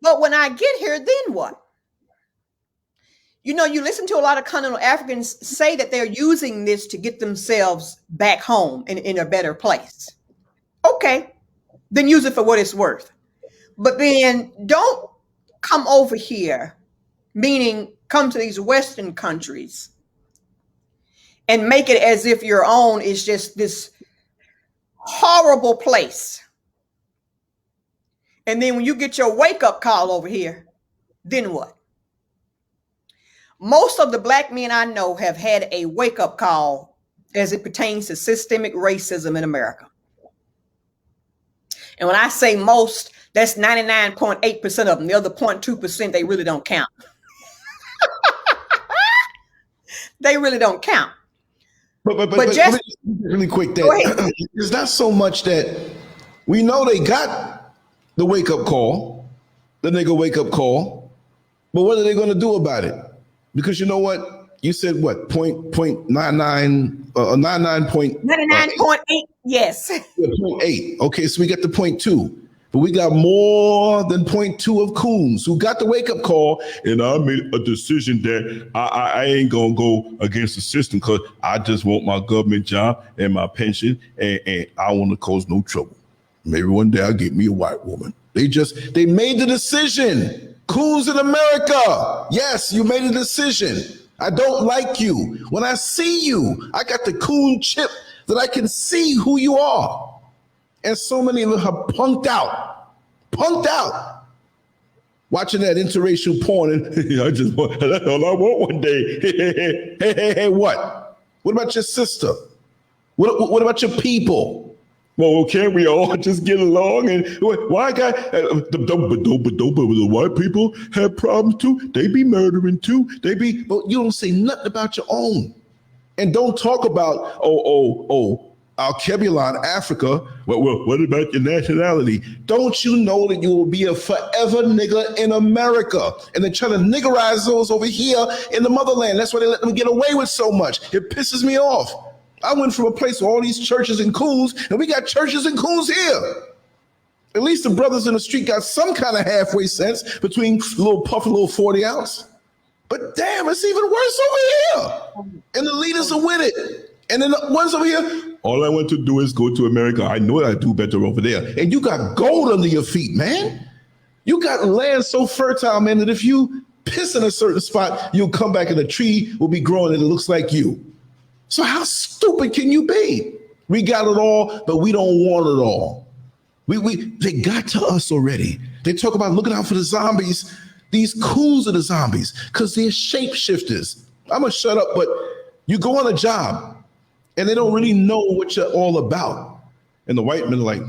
But when I get here, then what? You listen to a lot of continental Africans say that they're using this to get themselves back home in a better place. Okay, then use it for what it's worth. But then don't come over here, meaning come to these Western countries and make it as if your own is just this horrible place. And then when you get your wake-up call over here, then what? Most of the Black men I know have had a wake-up call as it pertains to systemic racism in America. And when I say most, that's 99.8% of them. The other 0.2%, they really don't count. They really don't count. But just really quick, that it's not so much that we know they got the wake-up call, the nigga wake-up call, but what are they going to do about it? Because you know what? You said what? Point 99, 99.8, yes. 0.8. Okay, so we got the 0.2. But we got more than 0.2 of coons who got the wake-up call, and I made a decision that I ain't gonna go against the system because I just want my government job and my pension, and I want to cause no trouble. Maybe one day I'll get me a white woman. They made the decision. Coons in America. Yes, you made a decision. I don't like you. When I see you, I got the coon chip that I can see who you are. And so many of them have punked out. Watching that interracial porn, and that's all I want one day. Hey, what? What about your sister? What about your people? Well, can't we all just get along? And why the white people have problems too? They be murdering too. But you don't say nothing about your own. And don't talk about, Al-Kebulon, Africa. Well, what about your nationality? Don't you know that you will be a forever nigger in America? And they're trying to niggerize those over here in the motherland. That's why they let them get away with so much. It pisses me off. I went from a place with all these churches and coons, and we got churches and coons here. At least the brothers in the street got some kind of halfway sense between a little puff and a little 40 ounce. But damn, it's even worse over here. And the leaders are with it. And then the ones over here, all I want to do is go to America. I know I do better over there. And you got gold under your feet, man. You got land so fertile, man, that if you piss in a certain spot, you'll come back and a tree will be growing and it looks like you. So how stupid can you be? We got it all, but we don't want it all. They got to us already. They talk about looking out for the zombies. These coons are the zombies because they're shapeshifters. I'm going to shut up, but you go on a job and they don't really know what you're all about. And the white men are like,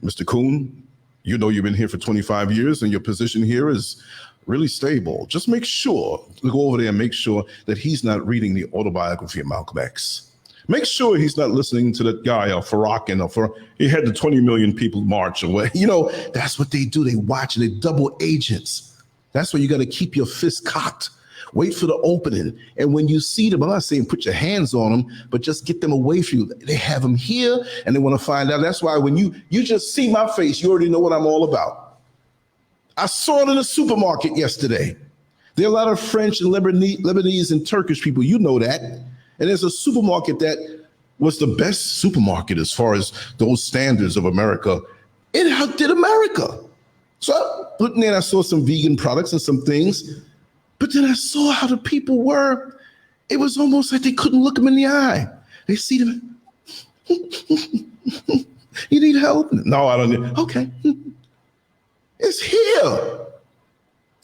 Mr. Coon, you know you've been here for 25 years and your position here is really stable. Just make sure, go over there and make sure that he's not reading the autobiography of Malcolm X. Make sure he's not listening to that guy, Farrakhan, he had the 20 million people march away. You know, that's what they do. They watch and they double agents. That's why you got to keep your fist cocked. Wait for the opening. And when you see them, I'm not saying put your hands on them, but just get them away from you. They have them here and they want to find out. That's why when you just see my face, you already know what I'm all about. I saw it in the supermarket yesterday. There are a lot of French and Lebanese and Turkish people. You know that. And there's a supermarket that was the best supermarket as far as those standards of America. It outdid America. So I looked in there and I saw some vegan products and some things. But then I saw how the people were. It was almost like they couldn't look them in the eye. They see them. You need help? No, I don't need. Okay. It's here.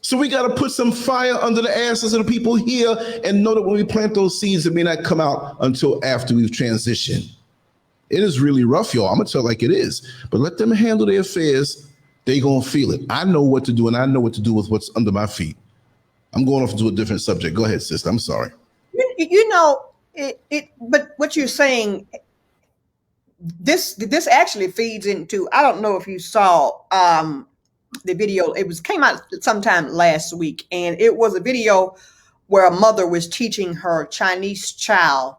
So we got to put some fire under the asses of the people here and know that when we plant those seeds, it may not come out until after we've transitioned. It is really rough, y'all. I'm going to tell it like it is. But let them handle their affairs. They going to feel it. I know what to do, and I know what to do with what's under my feet. I'm going off to a different subject. Go ahead, sister. I'm sorry. You know, but what you're saying, this actually feeds into, I don't know if you saw the video. Came out sometime last week, and it was a video where a mother was teaching her Chinese child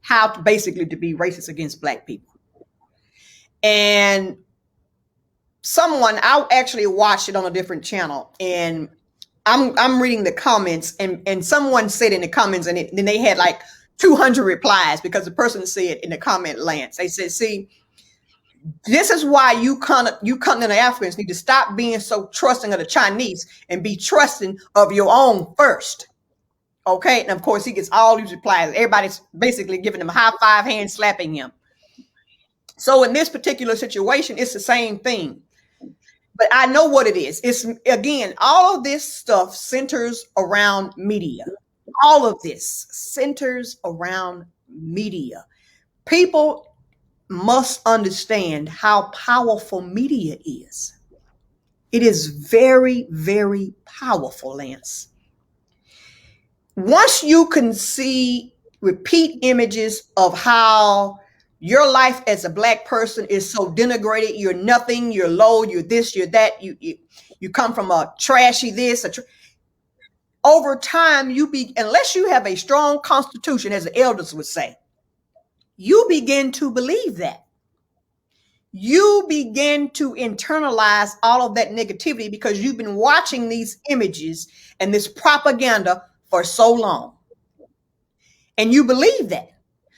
how to basically to be racist against Black people. And I actually watched it on a different channel, and I'm reading the comments, and someone said in the comments, and then they had like 200 replies because the person said in the comment, Lance, they said, see, this is why you continental Africans need to stop being so trusting of the Chinese and be trusting of your own first. Okay. And of course, he gets all these replies. Everybody's basically giving him a high five, hand slapping him. So in this particular situation, it's the same thing. But I know what it is. It's, again, all of this stuff centers around media. All of this centers around media. People must understand how powerful media is. It is very, very powerful, Lance. Once you can see repeat images of how your life as a Black person is so denigrated, you're nothing, you're low, you're this, you're that, you come from a trashy this, over time, unless you have a strong constitution, as the elders would say, you begin to believe that. You begin to internalize all of that negativity because you've been watching these images and this propaganda for so long. And you believe that.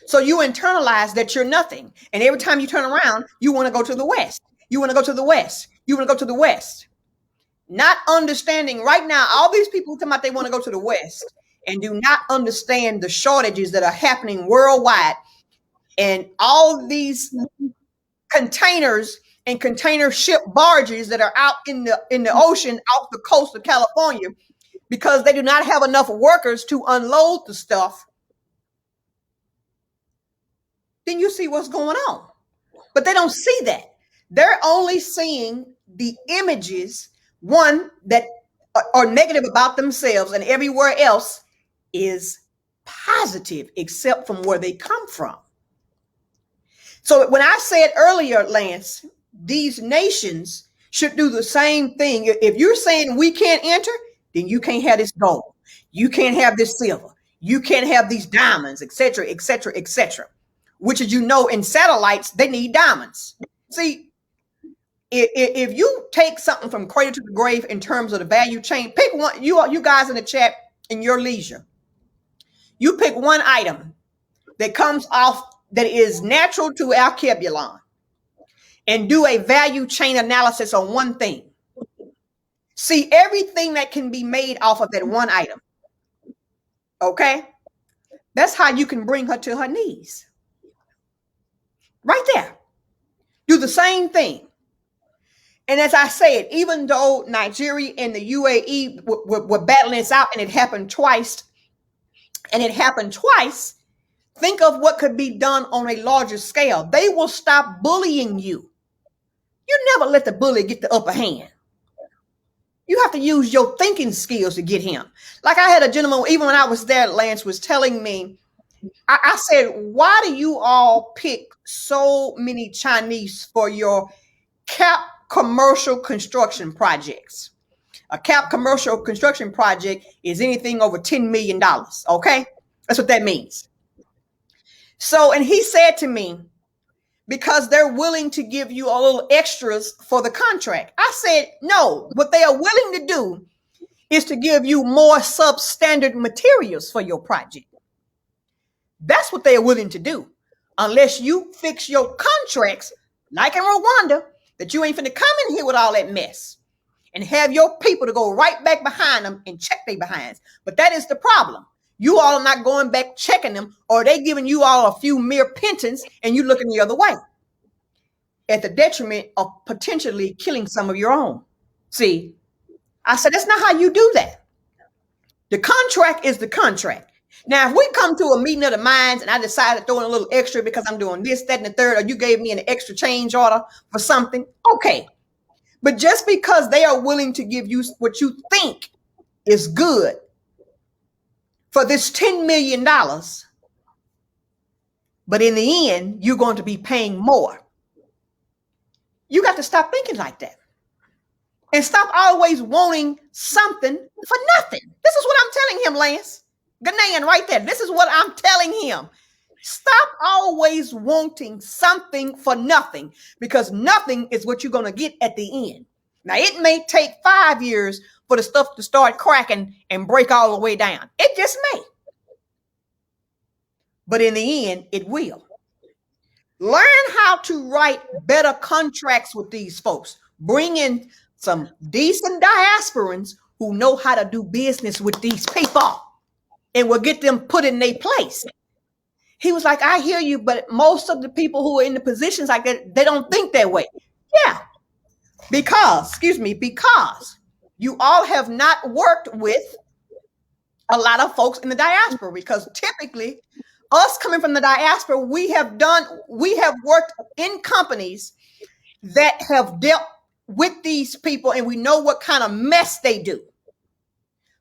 So you internalize that you're nothing. And every time you turn around, you want to go to the West. You want to go to the West. You want to go to the West. Not understanding right now, all these people talking about they want to go to the West and do not understand the shortages that are happening worldwide. And all these containers and container ship barges that are out in the ocean off the coast of California, because they do not have enough workers to unload the stuff, then you see what's going on. But they don't see that. They're only seeing the images, one, that are negative about themselves, and everywhere else is positive except from where they come from. So when I said earlier, Lance, these nations should do the same thing. If you're saying we can't enter, then you can't have this gold. You can't have this silver. You can't have these diamonds, et cetera, et cetera, et cetera. Which, as you know, in satellites, they need diamonds. See, if you take something from cradle to the grave in terms of the value chain, pick one, you guys in the chat in your leisure. You pick one item that comes off that is natural to Alkebulan and do a value chain analysis on one thing. See everything that can be made off of that one item. Okay? That's how you can bring her to her knees. Right there. Do the same thing. And as I said, even though Nigeria and the UAE were battling this out, and it happened twice, think of what could be done on a larger scale. They will stop bullying you. You never let the bully get the upper hand. You have to use your thinking skills to get him. Like I had a gentleman, even when I was there, Lance was telling me, I said, why do you all pick so many Chinese for your cap commercial construction projects? A cap commercial construction project is anything over $10 million. Okay. That's what that means. So, and he said to me, because they're willing to give you a little extras for the contract. I said, no, what they are willing to do is to give you more substandard materials for your project. That's what they are willing to do. Unless you fix your contracts, like in Rwanda, that you ain't finna come in here with all that mess and have your people to go right back behind them and check their behinds. But that is the problem. You all are not going back checking them, or they giving you all a few mere pensions and you looking the other way at the detriment of potentially killing some of your own. See, I said, that's not how you do that. The contract is the contract. Now, if we come to a meeting of the minds and I decide to throw in a little extra because I'm doing this, that, and the third, or you gave me an extra change order for something, okay. But just because they are willing to give you what you think is good for this $10 million, but in the end, you're going to be paying more. You got to stop thinking like that. And stop always wanting something for nothing. This is what I'm telling him, Lance. Ghanaian right there. This is what I'm telling him. Stop always wanting something for nothing, because nothing is what you're going to get at the end. Now, it may take 5 years for the stuff to start cracking and break all the way down. It just may. But in the end, it will. Learn how to write better contracts with these folks. Bring in some decent diasporans who know how to do business with these people and will get them put in their place. He was like, I hear you, but most of the people who are in the positions like that, they don't think that way. Yeah, because you all have not worked with a lot of folks in the diaspora, because typically us coming from the diaspora, we have worked in companies that have dealt with these people, and we know what kind of mess they do.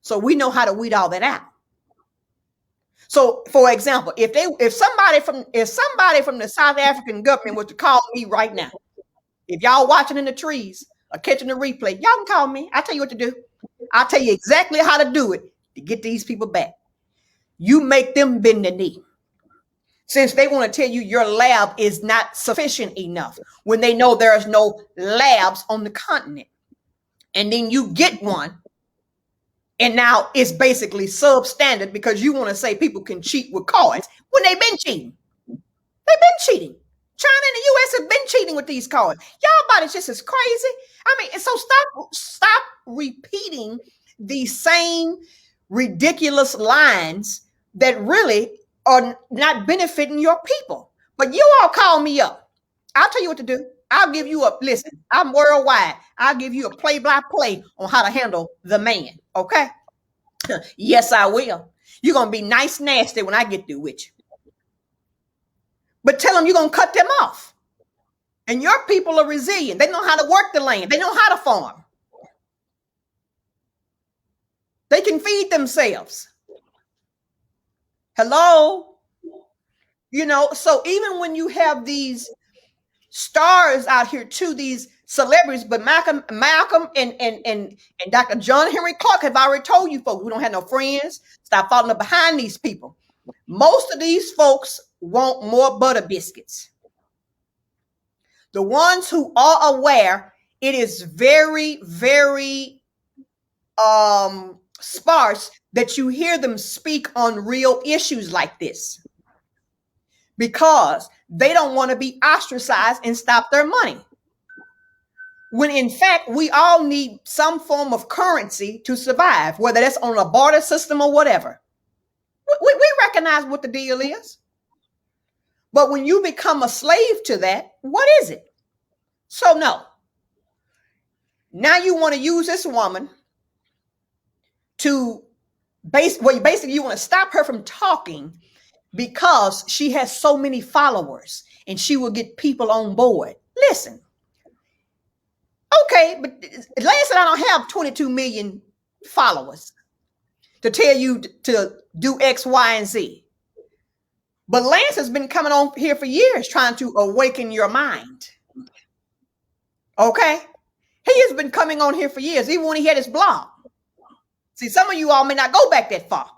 So we know how to weed all that out. So, for example, if somebody from the South African government was to call me right now, if y'all watching in the trees or catching the replay, y'all can call me. I'll tell you what to do. I'll tell you exactly how to do it to get these people back. You make them bend the knee. Since they want to tell you your lab is not sufficient enough when they know there's no labs on the continent. And then you get one, and now it's basically substandard because you want to say people can cheat with cards when they've been cheating. They've been cheating. China and the U.S. have been cheating with these cards. Y'all bodies just as crazy. I mean, and so stop repeating these same ridiculous lines that really are not benefiting your people. But you all call me up. I'll tell you what to do. I'll give you a listen. I'm worldwide. I'll give you a play-by-play on how to handle the man. Okay? Yes, I will. You're gonna be nice, nasty when I get through with you. But tell them you're gonna cut them off. And your people are resilient. They know how to work the land. They know how to farm. They can feed themselves. Hello? You know, so even when you have these stars out here too, these celebrities, but Malcolm and Dr. John Henry Clark have already told you folks, we don't have no friends. Stop falling behind these people. Most of these folks want more butter biscuits. The ones who are aware, it is very, very sparse that you hear them speak on real issues like this, because they don't want to be ostracized and stop their money. When in fact, we all need some form of currency to survive, whether that's on a barter system or whatever. We recognize what the deal is. But when you become a slave to that, what is it? So no. Now you want to use this woman to basically you want to stop her from talking because she has so many followers and she will get people on board. Listen. Okay, but Lance said I don't have 22 million followers to tell you to do X, Y, and Z. But Lance has been coming on here for years trying to awaken your mind. Okay? He has been coming on here for years, even when he had his blog. See, some of you all may not go back that far.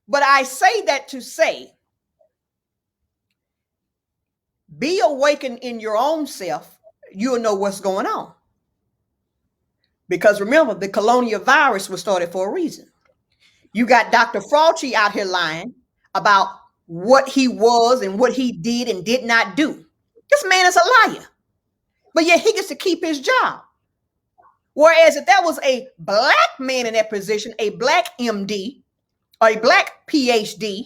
But I say that to say, be awakened in your own self. You'll know what's going on. Because remember, the colonial virus was started for a reason. You got Dr. Fauci out here lying about what he was and what he did and did not do. This man is a liar. But yet he gets to keep his job. Whereas if that was a black man in that position, a black MD or a black PhD,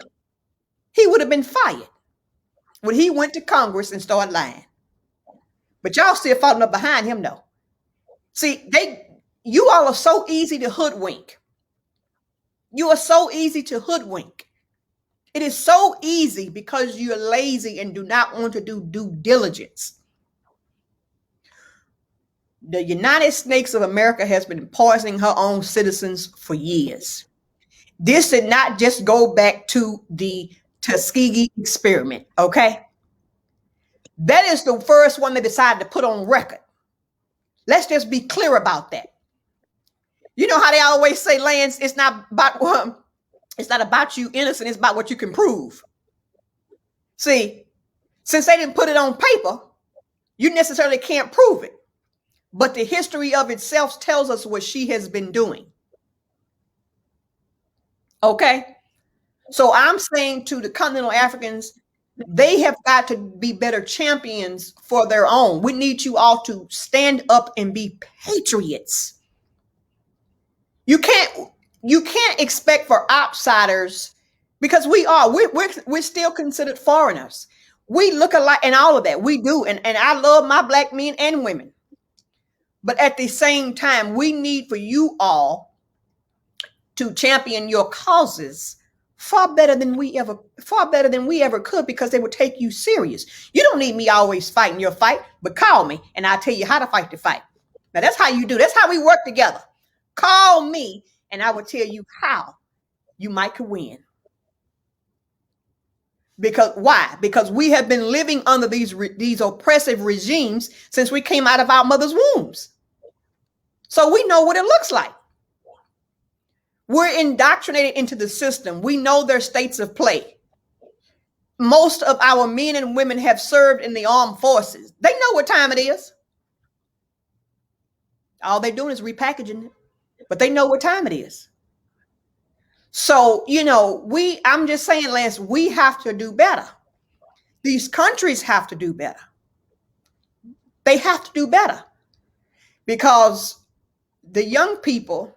he would have been fired when he went to Congress and started lying. But y'all still following up behind him, though. See, you all are so easy to hoodwink. You are so easy to hoodwink. It is so easy because you're lazy and do not want to do due diligence. The United States of America has been poisoning her own citizens for years. This did not just go back to the Tuskegee experiment, okay? That is the first one they decided to put on record. Let's just be clear about that. You know how they always say, Lance, it's not about you innocent, it's about what you can prove. See, since they didn't put it on paper, you necessarily can't prove it. But the history of itself tells us what she has been doing. Okay? So I'm saying to the continental Africans, they have got to be better champions for their own. We need you all to stand up and be patriots. You can't expect for outsiders, because we're still considered foreigners. We look alike and all of that. We do. And I love my black men and women. But at the same time, we need for you all to champion your causes far better than we ever could, because they would take you serious. You don't need me always fighting your fight, but call me and I'll tell you how to fight the fight. Now that's how you do. That's how we work together. Call me and I will tell you how you might could win. Because why? Because we have been living under these oppressive regimes since we came out of our mother's wombs. So we know what it looks like. We're indoctrinated into the system. We know their states of play. Most of our men and women have served in the armed forces. They know what time it is. All they're doing is repackaging it, but they know what time it is. So, I'm just saying, Lance, we have to do better. These countries have to do better. They have to do better because the young people,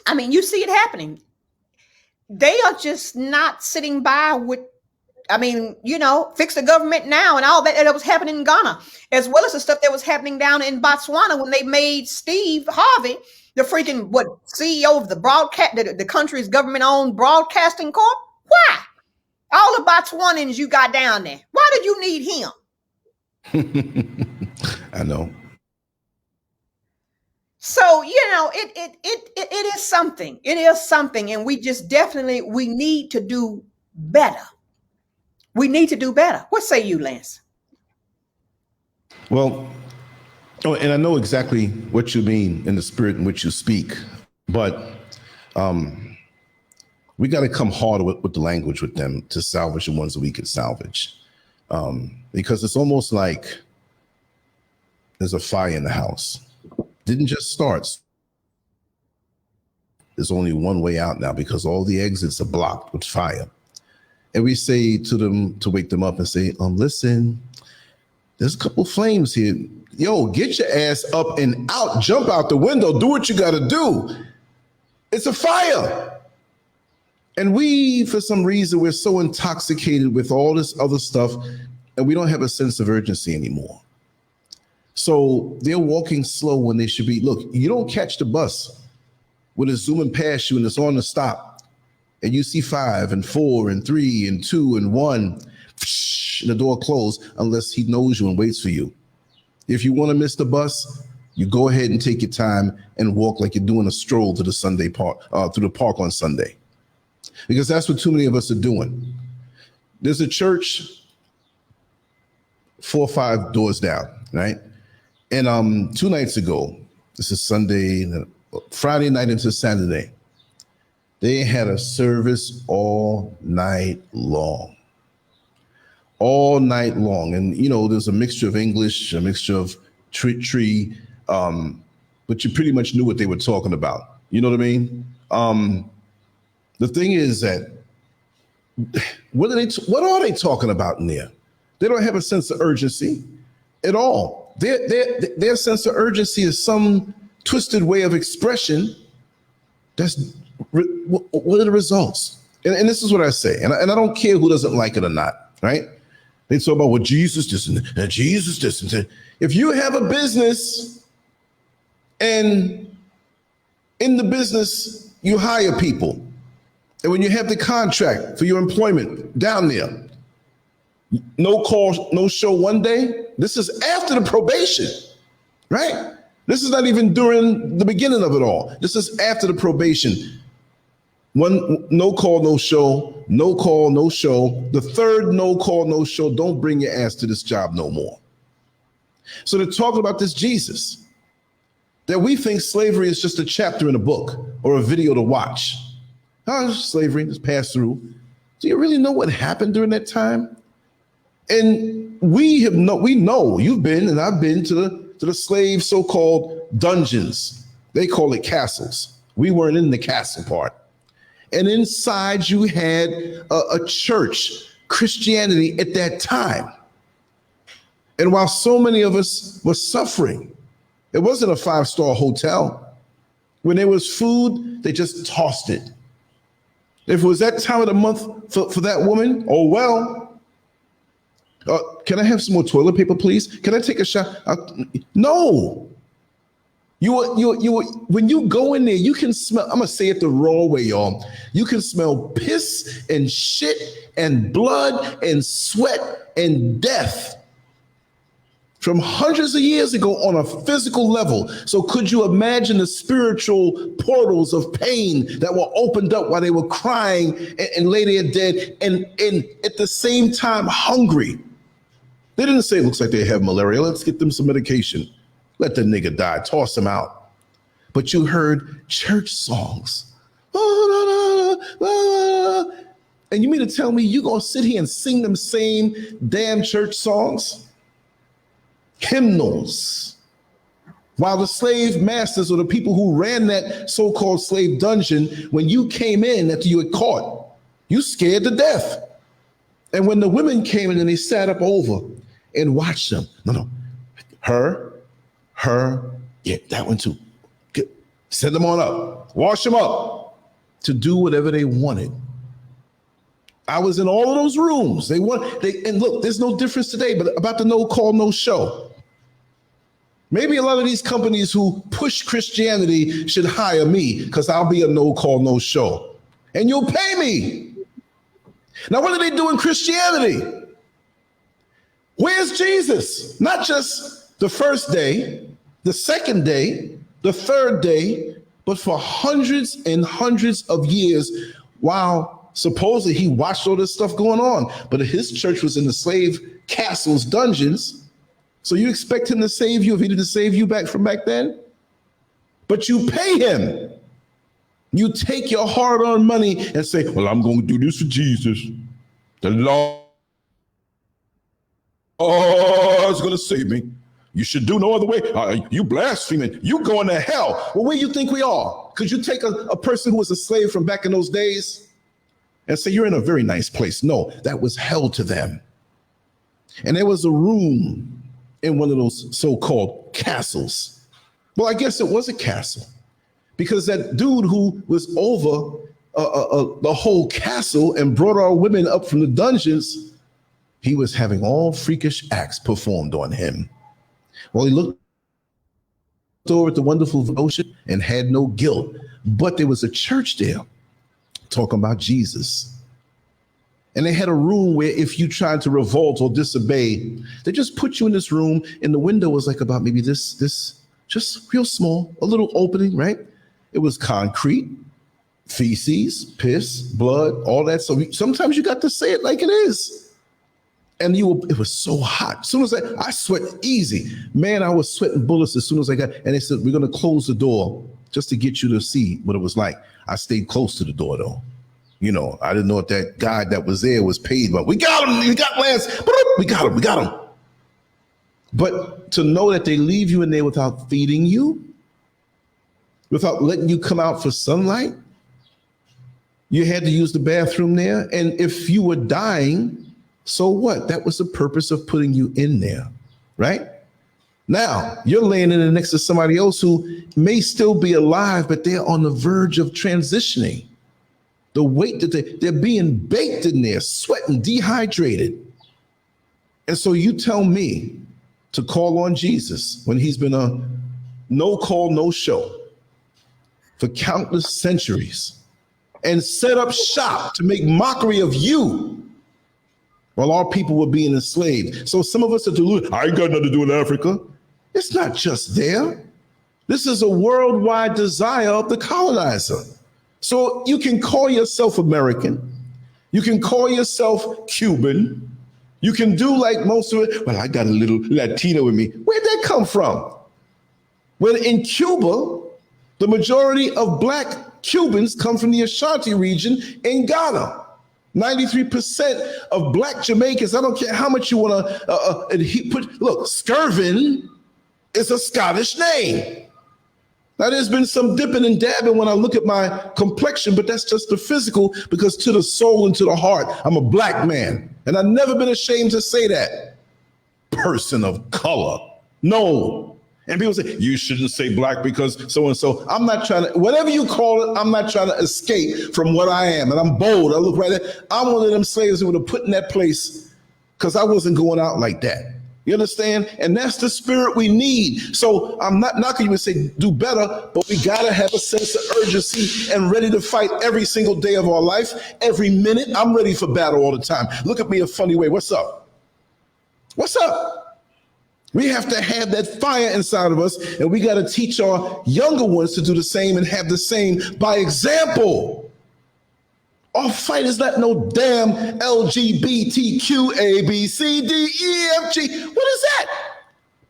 I mean, you see it happening. They are just not sitting by with, fix the government now and all that was happening in Ghana, as well as the stuff that was happening down in Botswana when they made Steve Harvey the freaking CEO of the broadcast, the country's government-owned broadcasting corp. Why? All the Botswanans you got down there. Why did you need him? I know. So, it is something. It is something. And we need to do better. We need to do better. What say you, Lance? Well, and I know exactly what you mean in the spirit in which you speak, but we got to come harder with the language with them to salvage the ones that we could salvage. Because it's almost like there's a fire in the house. Didn't just start. There's only one way out now because all the exits are blocked with fire. And we say to them to wake them up and say, listen, there's a couple flames here. Yo, get your ass up and out, jump out the window, do what you got to do. It's a fire. And we, for some reason, we're so intoxicated with all this other stuff and we don't have a sense of urgency anymore. So they're walking slow when they should be. Look, you don't catch the bus when it's zooming past you and it's on the stop and you see 5 and 4 and 3 and 2 and 1 and the door closed unless he knows you and waits for you. If you want to miss the bus, you go ahead and take your time and walk like you're doing a stroll to the Sunday park, through the park on Sunday, because that's what too many of us are doing. There's a church 4 or 5 doors down, right? And 2 nights ago, this is Friday night into Saturday, they had a service all night long. All night long. And, there's a mixture of English, a mixture of tree, but you pretty much knew what they were talking about. You know what I mean? The thing is that, what are they talking about in there? They don't have a sense of urgency at all. Their sense of urgency is some twisted way of expression. What are the results? And this is what I say, and I don't care who doesn't like it or not, right? They talk about what Jesus this and Jesus this and if you have a business and in the business you hire people, and when you have the contract for your employment down there, no call, no show one day. This is after the probation, right? This is not even during the beginning of it all. This is after the probation. One, no call, no show, no call, no show. The third no call, no show, don't bring your ass to this job no more. So they're talking about this Jesus, that we think slavery is just a chapter in a book or a video to watch. Oh, slavery, just pass through. Do you really know what happened during that time? And we know you've been, and I've been to the slave so-called dungeons. They call it castles. We weren't in the castle part. And inside you had a church, Christianity at that time. And while so many of us were suffering, it wasn't a 5-star hotel. When there was food, they just tossed it. If it was that time of the month for that woman, oh well. Can I have some more toilet paper, please? Can I take a shot? No. When you go in there, you can smell, I'm gonna say it the raw way, y'all. You can smell piss and shit and blood and sweat and death from hundreds of years ago on a physical level. So could you imagine the spiritual portals of pain that were opened up while they were crying and lay there dead and at the same time hungry? They didn't say, looks like they have malaria, let's get them some medication. Let the nigga die, toss him out. But you heard church songs And you mean to tell me you're going to sit here and sing them same damn church songs? Hymnals. While the slave masters or the people who ran that so-called slave dungeon, when you came in after you had caught, you scared to death. And when the women came in and they sat up over and watched them, no, her, yeah, that one too. Good. Send them on up, wash them up, to do whatever they wanted. I was in all of those rooms. And look, there's no difference today, but about the no call, no show. Maybe a lot of these companies who push Christianity should hire me because I'll be a no call, no show. And you'll pay me. Now, what do they do in Christianity? Where's Jesus? Not just the first day, the second day, the third day, but for hundreds and hundreds of years, while supposedly he watched all this stuff going on. But his church was in the slave castles, dungeons. So you expect him to save you if he didn't save you back then? But you pay him. You take your hard-earned money and say, well, I'm going to do this for Jesus. The Lord is going to save me. You should do no other way. You blaspheming. You going to hell. Well, where do you think we are? Could you take a person who was a slave from back in those days and say, you're in a very nice place? No, that was hell to them. And there was a room in one of those so-called castles. Well, I guess it was a castle because that dude who was over the whole castle and brought our women up from the dungeons, he was having all freakish acts performed on him. Well, he looked over at the wonderful ocean and had no guilt, but there was a church there talking about Jesus. And they had a room where if you tried to revolt or disobey, they just put you in this room, and the window was like about maybe this just real small, a little opening, right? It was concrete, feces, piss, blood, all that. So sometimes you got to say it like it is. And it was so hot. As soon as I sweat easy. Man, I was sweating bullets as soon as I got, and they said, we're going to close the door just to get you to see what it was like. I stayed close to the door though. You know, I didn't know if that guy that was there was paid, but we got him. We got Lance. We got him. But to know that they leave you in there without feeding you, without letting you come out for sunlight, you had to use the bathroom there. And if you were dying, so what? That was the purpose of putting you in there, right? Now, you're laying in there next to somebody else who may still be alive, but they're on the verge of transitioning. The weight that they're being baked in there, sweating, dehydrated. And so you tell me to call on Jesus when he's been a no call, no show for countless centuries and set up shop to make mockery of you while our people were being enslaved. So some of us are deluded. I ain't got nothing to do with Africa. It's not just there. This is a worldwide desire of the colonizer. So you can call yourself American. You can call yourself Cuban. You can do like most of it. Well, I got a little Latino in me. Where'd that come from? Well, in Cuba, the majority of Black Cubans come from the Ashanti region in Ghana. 93% of Black Jamaicans, I don't care how much you want to look, Scurvin is a Scottish name. Now, there's been some dipping and dabbing when I look at my complexion, but that's just the physical, because to the soul and to the heart, I'm a Black man. And I've never been ashamed to say that. Person of color. No. And people say, you shouldn't say Black because so-and-so. I'm not trying to, whatever you call it, I'm not trying to escape from what I am. And I'm bold. I look right at it. I'm one of them slaves who would have put in that place because I wasn't going out like that. You understand? And that's the spirit we need. So I'm not knocking you and say do better, but we got to have a sense of urgency and ready to fight every single day of our life, every minute. I'm ready for battle all the time. Look at me a funny way. What's up? What's up? We have to have that fire inside of us, and we got to teach our younger ones to do the same and have the same by example. Our fight is not no damn LGBTQ A, B, C, D, E, F, G. What is that?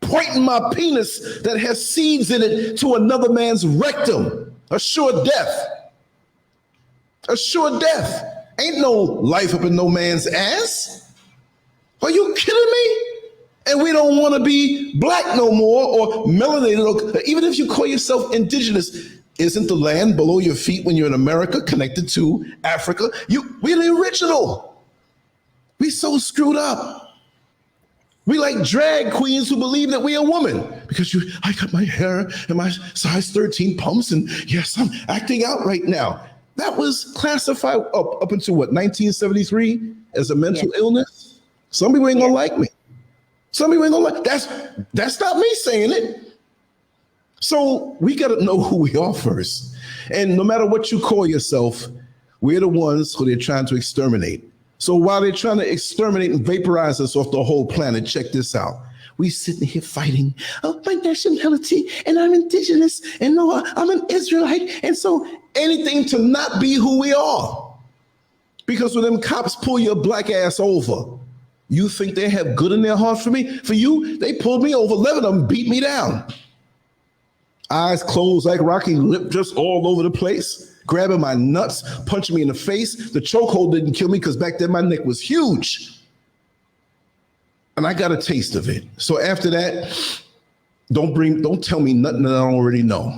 Pointing my penis that has seeds in it to another man's rectum. A sure death. A sure death. Ain't no life up in no man's ass. Are you kidding me? And we don't want to be black no more or melanated. Or, even if you call yourself indigenous, isn't the land below your feet when you're in America connected to Africa? We're the original. We so screwed up. We like drag queens who believe that we are women because I got my hair and my size 13 pumps, and yes, I'm acting out right now. That was classified up until what, 1973 as a mental illness? Some people ain't gonna like me. Some people ain't gonna like, that's not me saying it. So we gotta know who we are first. And no matter what you call yourself, we're the ones who they're trying to exterminate. So while they're trying to exterminate and vaporize us off the whole planet, check this out. We sitting here fighting, my nationality, and I'm indigenous, and no, I'm an Israelite, and so anything to not be who we are. Because when them cops pull your black ass over, you think they have good in their heart for me? For you, they pulled me over, 11 of them beat me down. Eyes closed like Rocky, lip just all over the place. Grabbing my nuts, punching me in the face. The chokehold didn't kill me because back then my neck was huge. And I got a taste of it. So after that, don't tell me nothing that I don't already know.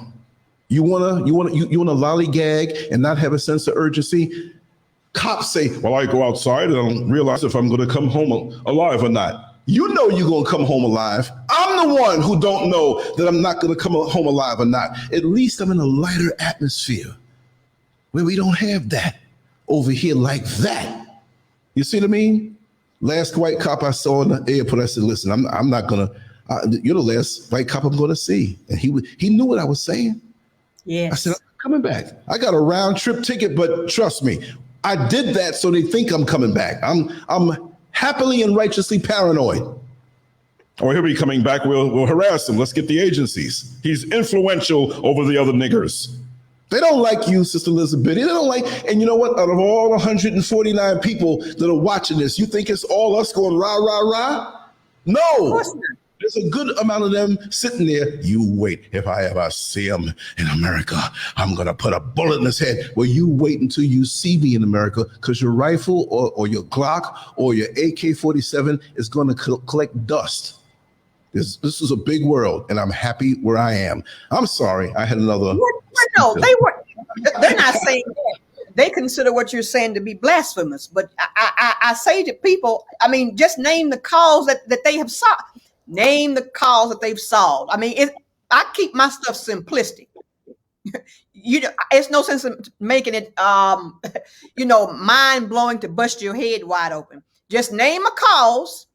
You wanna lollygag and not have a sense of urgency? Cops say, well, I go outside and I don't realize if I'm gonna come home alive or not. You know you're gonna come home alive. I'm the one who don't know that I'm not gonna come home alive or not. At least I'm in a lighter atmosphere where we don't have that over here like that. You see what I mean? Last white cop I saw in the airport, I said, listen, I'm not gonna, you're the last white cop I'm gonna see. And he knew what I was saying. Yes. I said, I'm coming back. I got a round trip ticket, but trust me, I did that so they think I'm coming back. I'm happily and righteously paranoid. Oh, he'll be coming back. We'll harass him. Let's get the agencies. He's influential over the other niggers. They don't like you, Sister Lizzabitty. They don't like, and you know what? Out of all 149 people that are watching this, you think it's all us going rah, rah, rah? No. There's a good amount of them sitting there. You wait. If I ever see him in America, I'm going to put a bullet in his head. Well, you wait until you see me in America, because your rifle or your Glock or your AK-47 is going to collect dust. This is a big world, and I'm happy where I am. I'm sorry, I had another. No, they're not saying that. They consider what you're saying to be blasphemous. But I say to people, I mean, just name the cause that they have solved. Name the cause that they've solved. I mean, I keep my stuff simplistic. It's no sense in making it, mind blowing to bust your head wide open. Just name a cause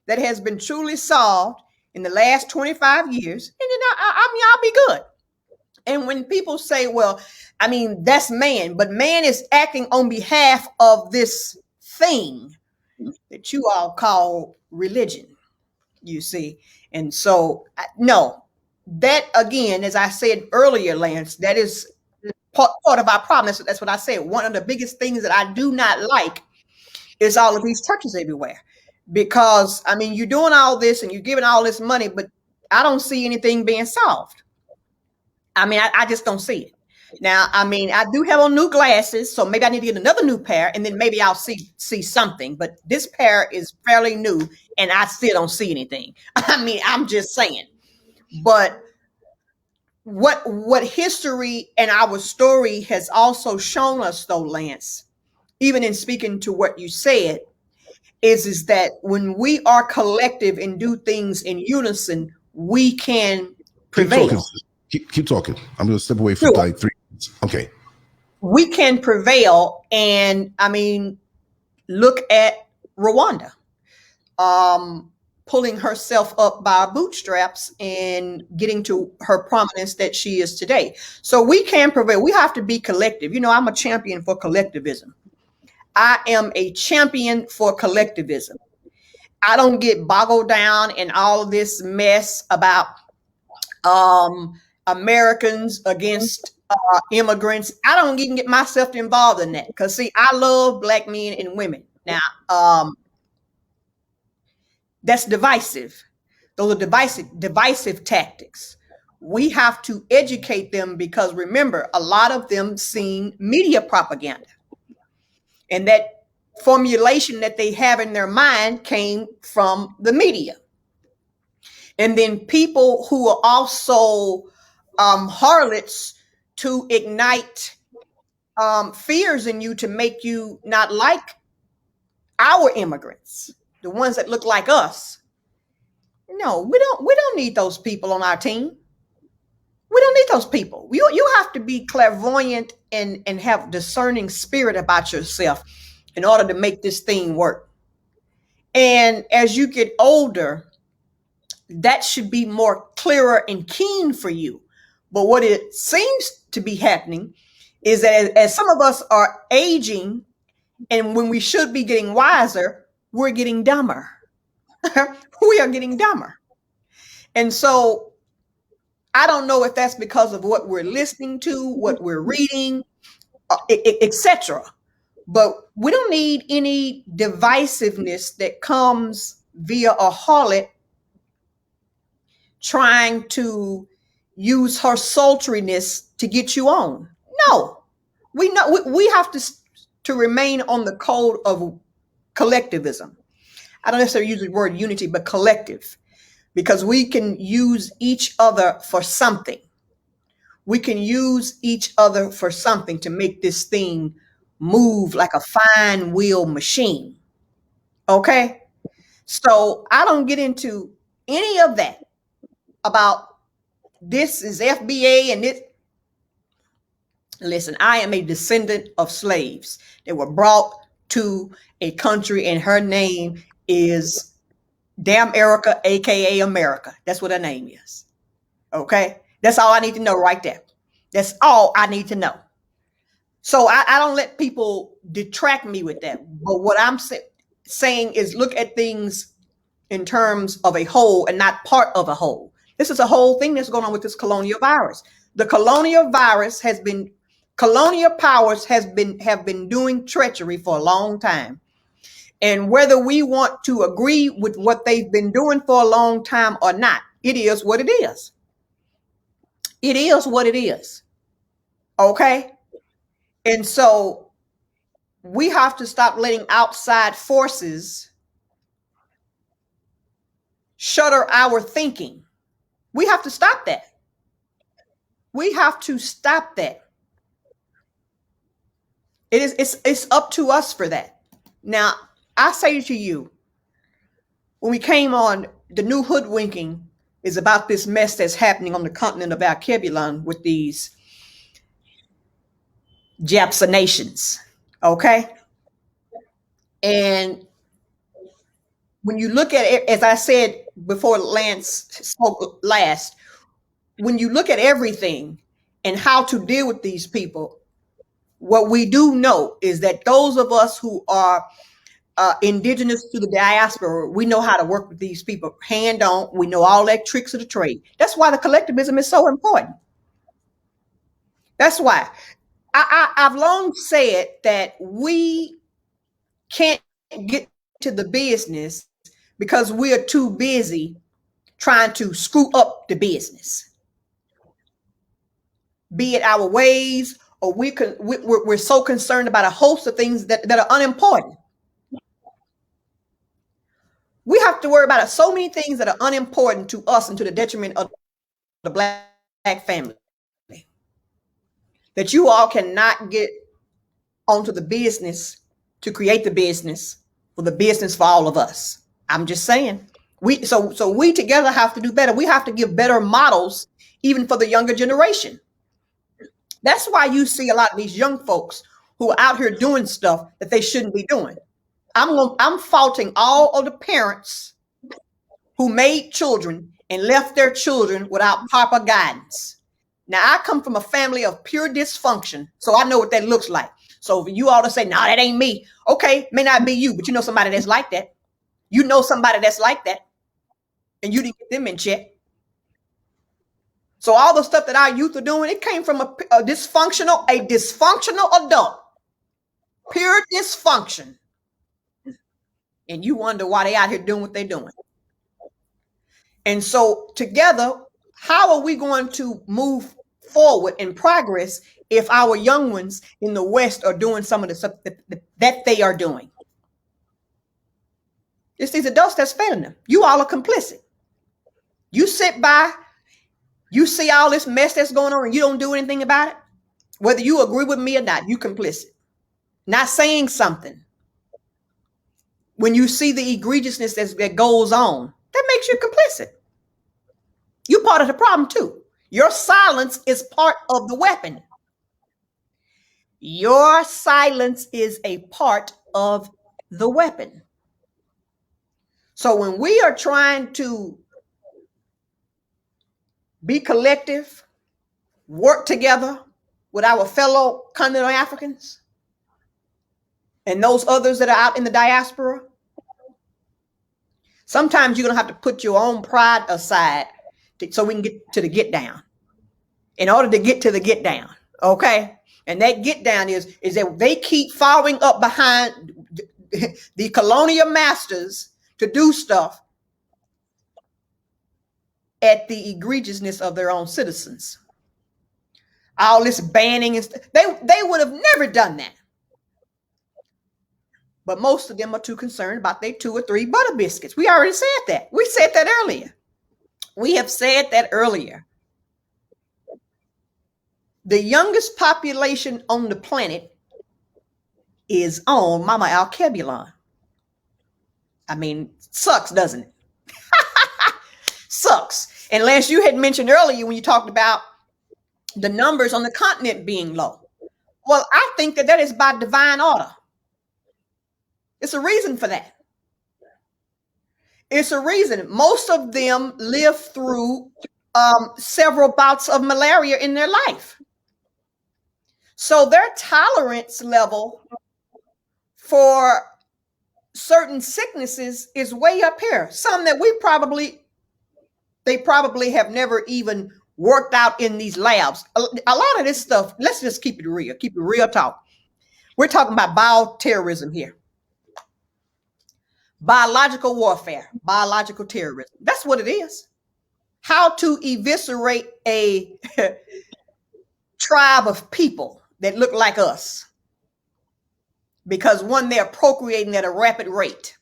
that has been truly solved in the last 25 years, and then I'll be good. And when people say, well, I mean, that's man, but man is acting on behalf of this thing that you all call religion, you see. And so, no, that again, as I said earlier, Lance, that is part of our problem. That's what I said. One of the biggest things that I do not like is all of these churches everywhere. Because, I mean, you're doing all this and you're giving all this money, but I don't see anything being solved. I mean, I just don't see it. Now, I mean, I do have on new glasses, so maybe I need to get another new pair, and then maybe I'll see something. But this pair is fairly new, and I still don't see anything. I mean, I'm just saying. But what history and our story has also shown us, though, Lance, even in speaking to what you said, is that when we are collective and do things in unison, we can prevail. Keep talking. I'm going to step away for like 3 minutes. Okay. We can prevail. And I mean, look at Rwanda, pulling herself up by her bootstraps and getting to her prominence that she is today. So we can prevail. We have to be collective. I'm a champion for collectivism. I am a champion for collectivism. I don't get boggled down in all of this mess about Americans against immigrants. I don't even get myself involved in that because, see, I love Black men and women. Now, that's divisive. Those are divisive tactics. We have to educate them because, remember, a lot of them seen media propaganda. And that formulation that they have in their mind came from the media. And then people who are also harlots to ignite fears in you to make you not like our immigrants, the ones that look like us. No, we don't need those people on our team. We don't need those people. You have to be clairvoyant and have discerning spirit about yourself in order to make this thing work. And as you get older, that should be more clearer and keen for you. But what it seems to be happening is that as some of us are aging, and when we should be getting wiser, we're getting dumber. We are getting dumber. And so I don't know if that's because of what we're listening to, what we're reading, etc. But we don't need any divisiveness that comes via a harlot trying to use her sultriness to get you on. No, we have to remain on the code of collectivism. I don't necessarily use the word unity, but collective, because we can use each other for something. We can use each other for something to make this thing move like a fine wheel machine. Okay? So I don't get into any of that about this is FBA and this. Listen, I am a descendant of slaves that were brought to a country, and her name is Damn Erica, aka America. That's what her name is. Okay? That's all I need to know right there. That's all I need to know. So I don't let people detract me with that. But what I'm saying is look at things in terms of a whole and not part of a whole. This is a whole thing that's going on with this colonial virus. The colonial virus colonial powers have been doing treachery for a long time. And whether we want to agree with what they've been doing for a long time or not, it is what it is. It is what it is. Okay? And so we have to stop letting outside forces shutter our thinking. We have to stop that. We have to stop that. It's up to us for that. Now, I say to you, when we came on, the new hoodwinking is about this mess that's happening on the continent of Alkebulan with these Japsonations. Okay? And when you look at it, as I said before Lance spoke last, when you look at everything and how to deal with these people, what we do know is that those of us who are indigenous to the diaspora, we know how to work with these people hand on. We know all that tricks of the trade. That's why the collectivism is so important. That's why I've long said that we can't get to the business because we are too busy trying to screw up the business. Be it our ways, or we're so concerned about a host of things that are unimportant. We have to worry about so many things that are unimportant to us and to the detriment of the black family, that you all cannot get onto the business to create the business for all of us. I'm just saying. We together have to do better. We have to give better models even for the younger generation. That's why you see a lot of these young folks who are out here doing stuff that they shouldn't be doing. I'm faulting all of the parents who made children and left their children without proper guidance. Now, I come from a family of pure dysfunction, so I know what that looks like. So if you all to say, no, that ain't me. Okay, may not be you, but you know somebody that's like that. You know somebody that's like that, and you didn't get them in check. So all the stuff that our youth are doing, it came from a dysfunctional adult. Pure dysfunction. And you wonder why they out here doing what they're doing. And so together, how are we going to move forward in progress if our young ones in the West are doing some of the stuff that they are doing. It's these adults that's failing them. You all are complicit. You sit by, you see all this mess that's going on and you don't do anything about it. Whether you agree with me or not, you complicit. Not saying something. When you see the egregiousness that goes on, that makes you complicit. You're part of the problem too. Your silence is part of the weapon. Your silence is a part of the weapon. So when we are trying to be collective, work together with our fellow continental Africans and those others that are out in the diaspora, sometimes you're going to have to put your own pride aside so we can get to the get down. In order to get to the get down, okay? And that get down is that they keep following up behind the colonial masters to do stuff at the egregiousness of their own citizens. All this banning and stuff, they would have never done that. But most of them are too concerned about their 2 or 3 butter biscuits. We already said that. We said that earlier. We have said that earlier. The youngest population on the planet is on Mama Alkebulon. I mean, sucks, doesn't it? Sucks. And Lance, you had mentioned earlier when you talked about the numbers on the continent being low. Well, I think that is by divine order. It's a reason for that. It's a reason. Most of them live through several bouts of malaria in their life. So their tolerance level for certain sicknesses is way up here. Some that they probably have never even worked out in these labs. A lot of this stuff, let's just keep it real talk. We're talking about bioterrorism here. Biological warfare, biological terrorism. That's what it is. How to eviscerate a tribe of people that look like us. Because one, they're procreating at a rapid rate.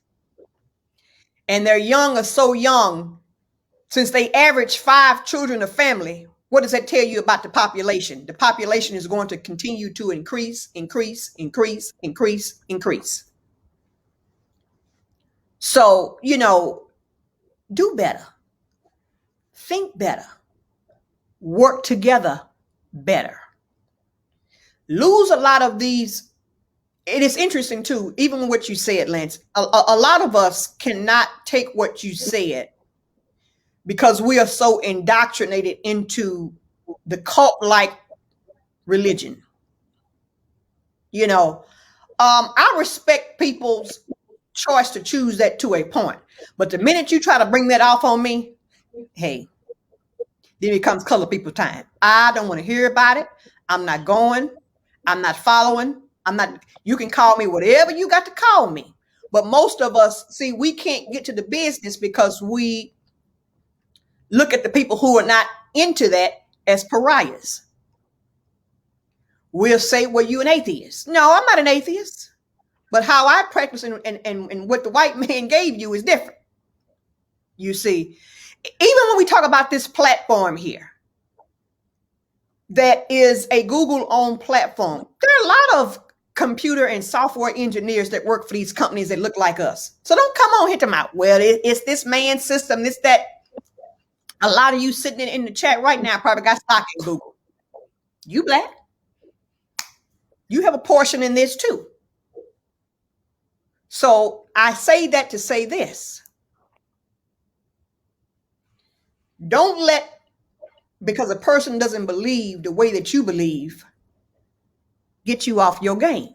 And their young are so young, since they average 5 children a family, what does that tell you about the population? The population is going to continue to increase. So, do better, think better, work together better. Lose a lot of these. It is interesting too, even what you said, Lance, a lot of us cannot take what you said because we are so indoctrinated into the cult-like religion. I respect people's choice to choose that to a point. But the minute you try to bring that off on me, hey, then it becomes color people time. I don't want to hear about it. I'm not going. I'm not following. You can call me whatever you got to call me. But most of us, see, we can't get to the business because we look at the people who are not into that as pariahs. We'll say, well, you an atheist. No, I'm not an atheist. But how I practice and what the white man gave you is different. You see, even when we talk about this platform here, that is a Google-owned platform, there are a lot of computer and software engineers that work for these companies that look like us. So don't come on, hit them out. Well, it's this man's system, this, that. A lot of you sitting in the chat right now probably got stock in Google. You black. You have a portion in this too. So I say that to say this. Don't let, because a person doesn't believe the way that you believe, get you off your game.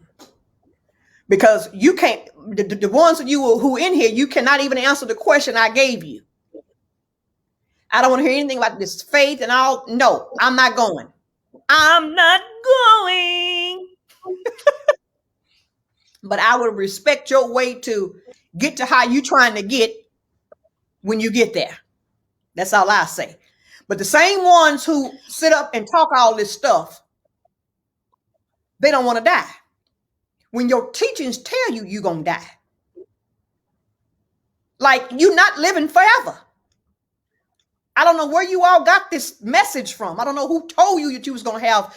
Because you can't, the ones of you who in here, you cannot even answer the question I gave you. I don't want to hear anything about this faith and all. No, I'm not going. I'm not going. But I would respect your way to get to how you trying to get when you get there. That's all I say. But the same ones who sit up and talk all this stuff They don't want to die. When your teachings tell you you're going to die. Like, you're not living forever. I don't know where you all got this message from. I don't know who told you that you was going to have,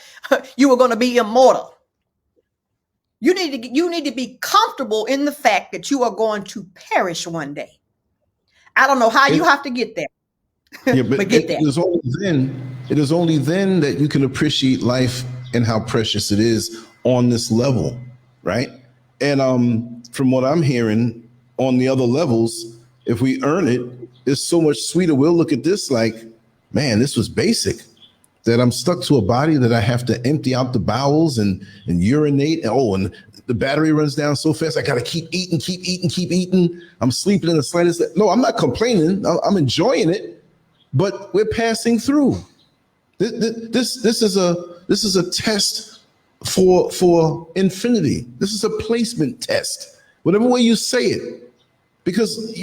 you were going to be immortal. You need to be comfortable in the fact that you are going to perish one day. I don't know how you have to get there. Yeah, but get there. It is only then that you can appreciate life and how precious it is on this level, right? And from what I'm hearing on the other levels, if we earn it, it's so much sweeter. We'll look at this like, man, this was basic. That I'm stuck to a body that I have to empty out the bowels and urinate. And the battery runs down so fast. I got to keep eating. I'm sleeping in the slightest. No, I'm not complaining. I'm enjoying it, but we're passing through. This is a test for infinity. This is a placement test, whatever way you say it. Because,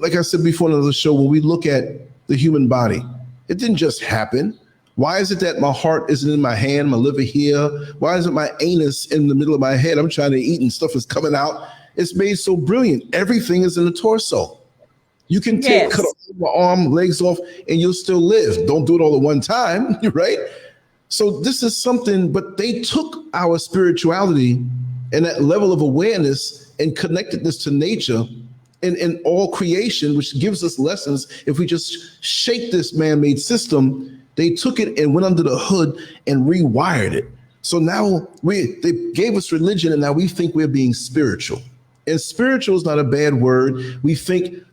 like I said before in another show, when we look at the human body, it didn't just happen. Why is it that my heart isn't in my hand, my liver here? Why isn't my anus in the middle of my head? I'm trying to eat and stuff is coming out. It's made so brilliant. Everything is in the torso. You can cut off my arm, legs off, and you'll still live. Don't do it all at one time, right? So this is something, but they took our spirituality and that level of awareness and connectedness to nature and all creation, which gives us lessons. If we just shake this man-made system, they took it and went under the hood and rewired it. So now they gave us religion, and now we think we're being spiritual. And spiritual is not a bad word. We think,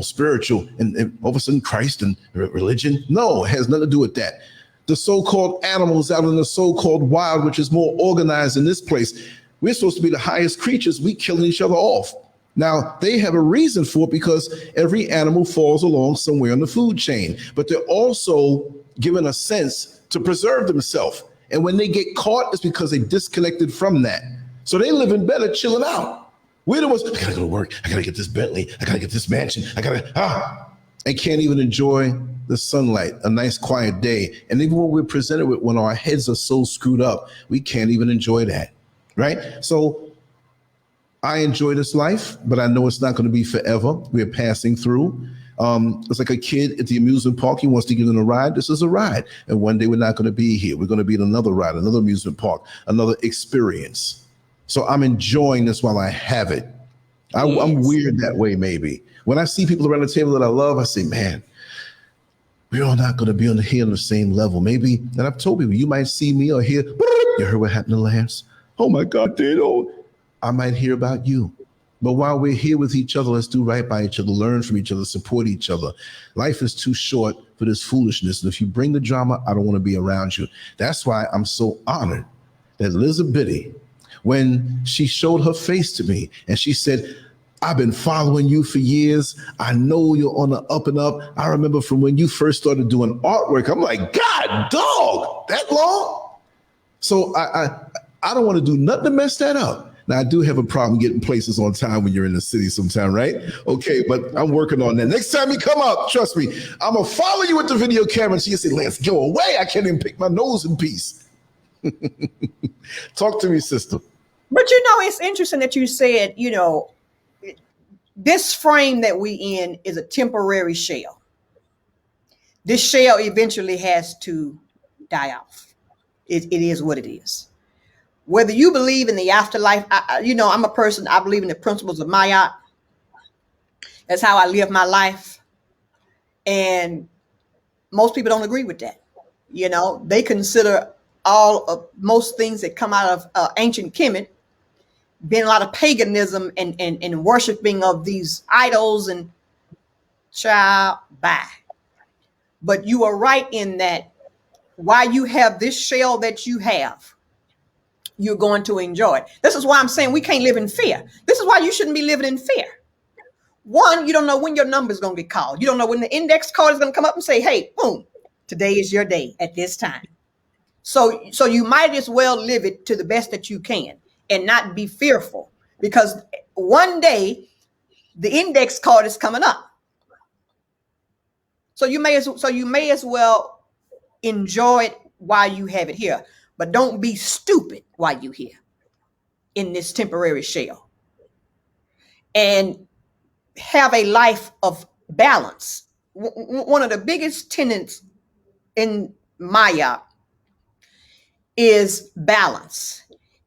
spiritual, and all of a sudden Christ and religion. No, it has nothing to do with that. The so-called animals out in the so-called wild, which is more organized in this place, we're supposed to be the highest creatures. We killing each other off. Now, they have a reason for it because every animal falls along somewhere in the food chain, but they're also given a sense to preserve themselves. And when they get caught, it's because they disconnected from that. So they living better, chilling out. We're the ones, I gotta go to work. I gotta get this Bentley. I gotta get this mansion. And can't even enjoy the sunlight, a nice quiet day. And even when we're presented with, when our heads are so screwed up, we can't even enjoy that, right? So I enjoy this life, but I know it's not going to be forever. We're passing through. It's like a kid at the amusement park. He wants to get on a ride. This is a ride. And one day we're not going to be here. We're going to be in another ride, another amusement park, another experience. So I'm enjoying this while I have it. I'm weird that way, maybe. When I see people around the table that I love, I say, man, we're all not going to be here on the same level. Maybe, and I've told people, you might see me or hear, you heard what happened to Lance? Oh my God, Dado. I might hear about you. But while we're here with each other, let's do right by each other, learn from each other, support each other. Life is too short for this foolishness. And if you bring the drama, I don't want to be around you. That's why I'm so honored that Lizzabitty, when she showed her face to me and she said, I've been following you for years. I know you're on the up and up. I remember from when you first started doing artwork. I'm like, God, dog, that long? So I don't want to do nothing to mess that up. Now, I do have a problem getting places on time when you're in the city sometime, right? Okay, but I'm working on that. Next time you come up, trust me, I'm going to follow you with the video camera. And she can say, Lance, go away. I can't even pick my nose in peace. Talk to me, sister. But it's interesting that you said, this frame that we in is a temporary shell. This shell eventually has to die off. It is what it is. Whether you believe in the afterlife, I'm a person, I believe in the principles of Ma'at. That's how I live my life. And most people don't agree with that. They consider most things that come out of ancient Kemet being a lot of paganism and worshiping of these idols and child, bye. But you are right in that while you have this shell that you have, you're going to enjoy it. This is why I'm saying we can't live in fear. This is why you shouldn't be living in fear. One, you don't know when your number is going to get called. You don't know when the index card is going to come up and say, hey, boom, today is your day at this time. So you might as well live it to the best that you can and not be fearful, because one day the index card is coming up. So you may as well enjoy it while you have it here. but don't be stupid while you're here in this temporary shell. And have a life of balance. One of the biggest tenets in Maya is balance.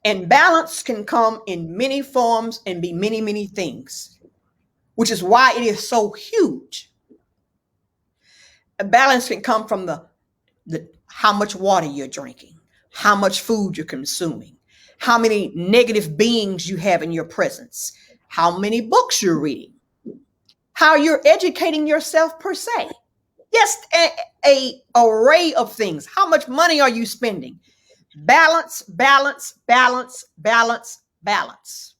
And balance can come in many forms and be many, many things, which is why it is so huge. A balance can come from the how much water you're drinking, how much food you're consuming, how many negative beings you have in your presence, how many books you're reading, how you're educating yourself per se. Yes, a array of things. How much money are you spending? Balance, balance, balance, balance, balance.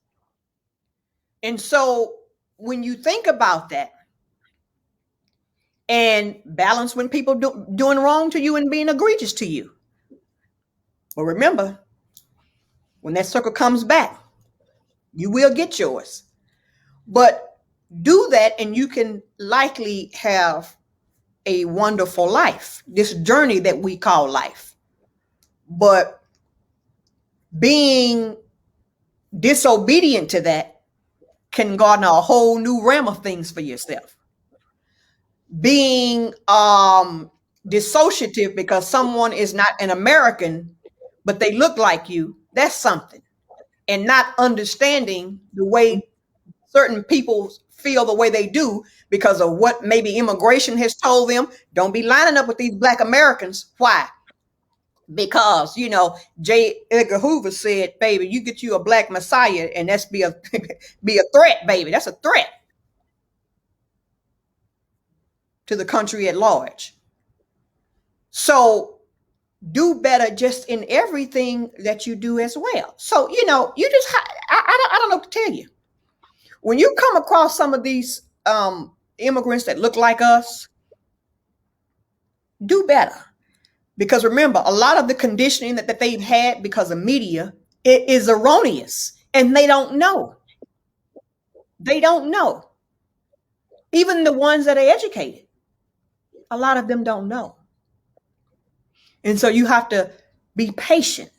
And so when you think about that, and balance when people doing wrong to you and being egregious to you. Well, remember, when that circle comes back, you will get yours. But do that and you can likely have a wonderful life, this journey that we call life. But being disobedient to that can garner a whole new realm of things for yourself. Being dissociative because someone is not an American, but they look like you, that's something. And not understanding the way certain people feel the way they do because of what maybe immigration has told them. Don't be lining up with these Black Americans. Why? Because, you know, J. Edgar Hoover said, baby, you get you a Black Messiah and that's be a threat, baby. That's a threat to the country at large. So do better just in everything that you do as well. So, you know, you just, I don't know what to tell you. When you come across some of these immigrants that look like us, do better. Because remember, a lot of the conditioning that they've had because of media, it is erroneous. And they don't know. They don't know. Even the ones that are educated, a lot of them don't know. And so you have to be patient.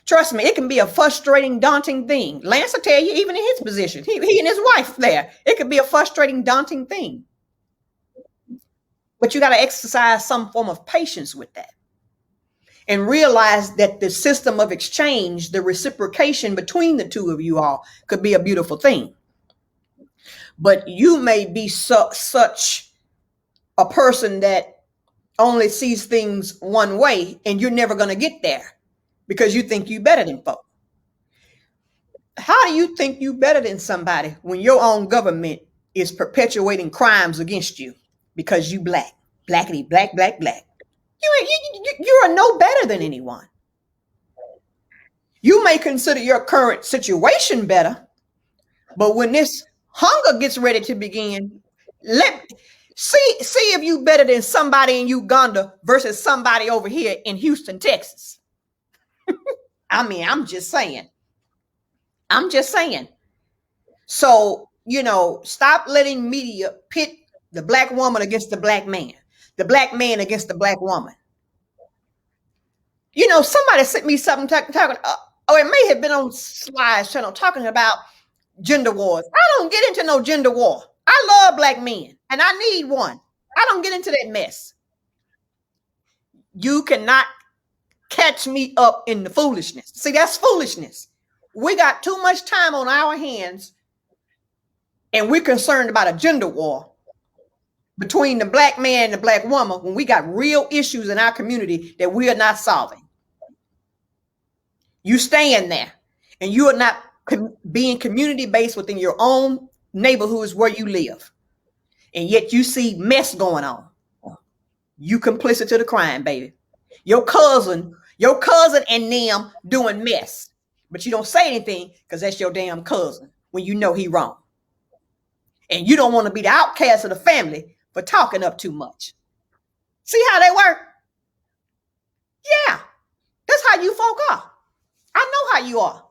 Trust me, it can be a frustrating, daunting thing. Lance will tell you, even in his position, he and his wife there, it could be a frustrating, daunting thing. But you got to exercise some form of patience with that. And realize that the system of exchange, the reciprocation between the two of you all could be a beautiful thing. But you may be such a person that only sees things one way and you're never going to get there because you think you better than folk. How do you think you better than somebody when your own government is perpetuating crimes against you because you Black, blackity, black, black, black? You are no better than anyone. You may consider your current situation better, but when this hunger gets ready to begin, see if you better than somebody in Uganda versus somebody over here in Houston, Texas. I mean, I'm just saying. So, you know, stop letting media pit the Black woman against the Black man, the Black man against the Black woman. You know, somebody sent me something talking, it may have been on Slide's channel talking about gender wars. I don't get into no gender war. I love Black men and I need one. I don't get into that mess. You cannot catch me up in the foolishness. See, that's foolishness. We got too much time on our hands and we're concerned about a gender war between the Black man and the Black woman when we got real issues in our community that we are not solving. You staying there and you are not being community-based within your own neighborhoods where you live. And yet you see mess going on. You complicit to the crime, baby. Your cousin and them doing mess. But you don't say anything because that's your damn cousin when you know he wrong. And you don't want to be the outcast of the family for talking up too much. See how they work? Yeah, that's how you folk are. I know how you are.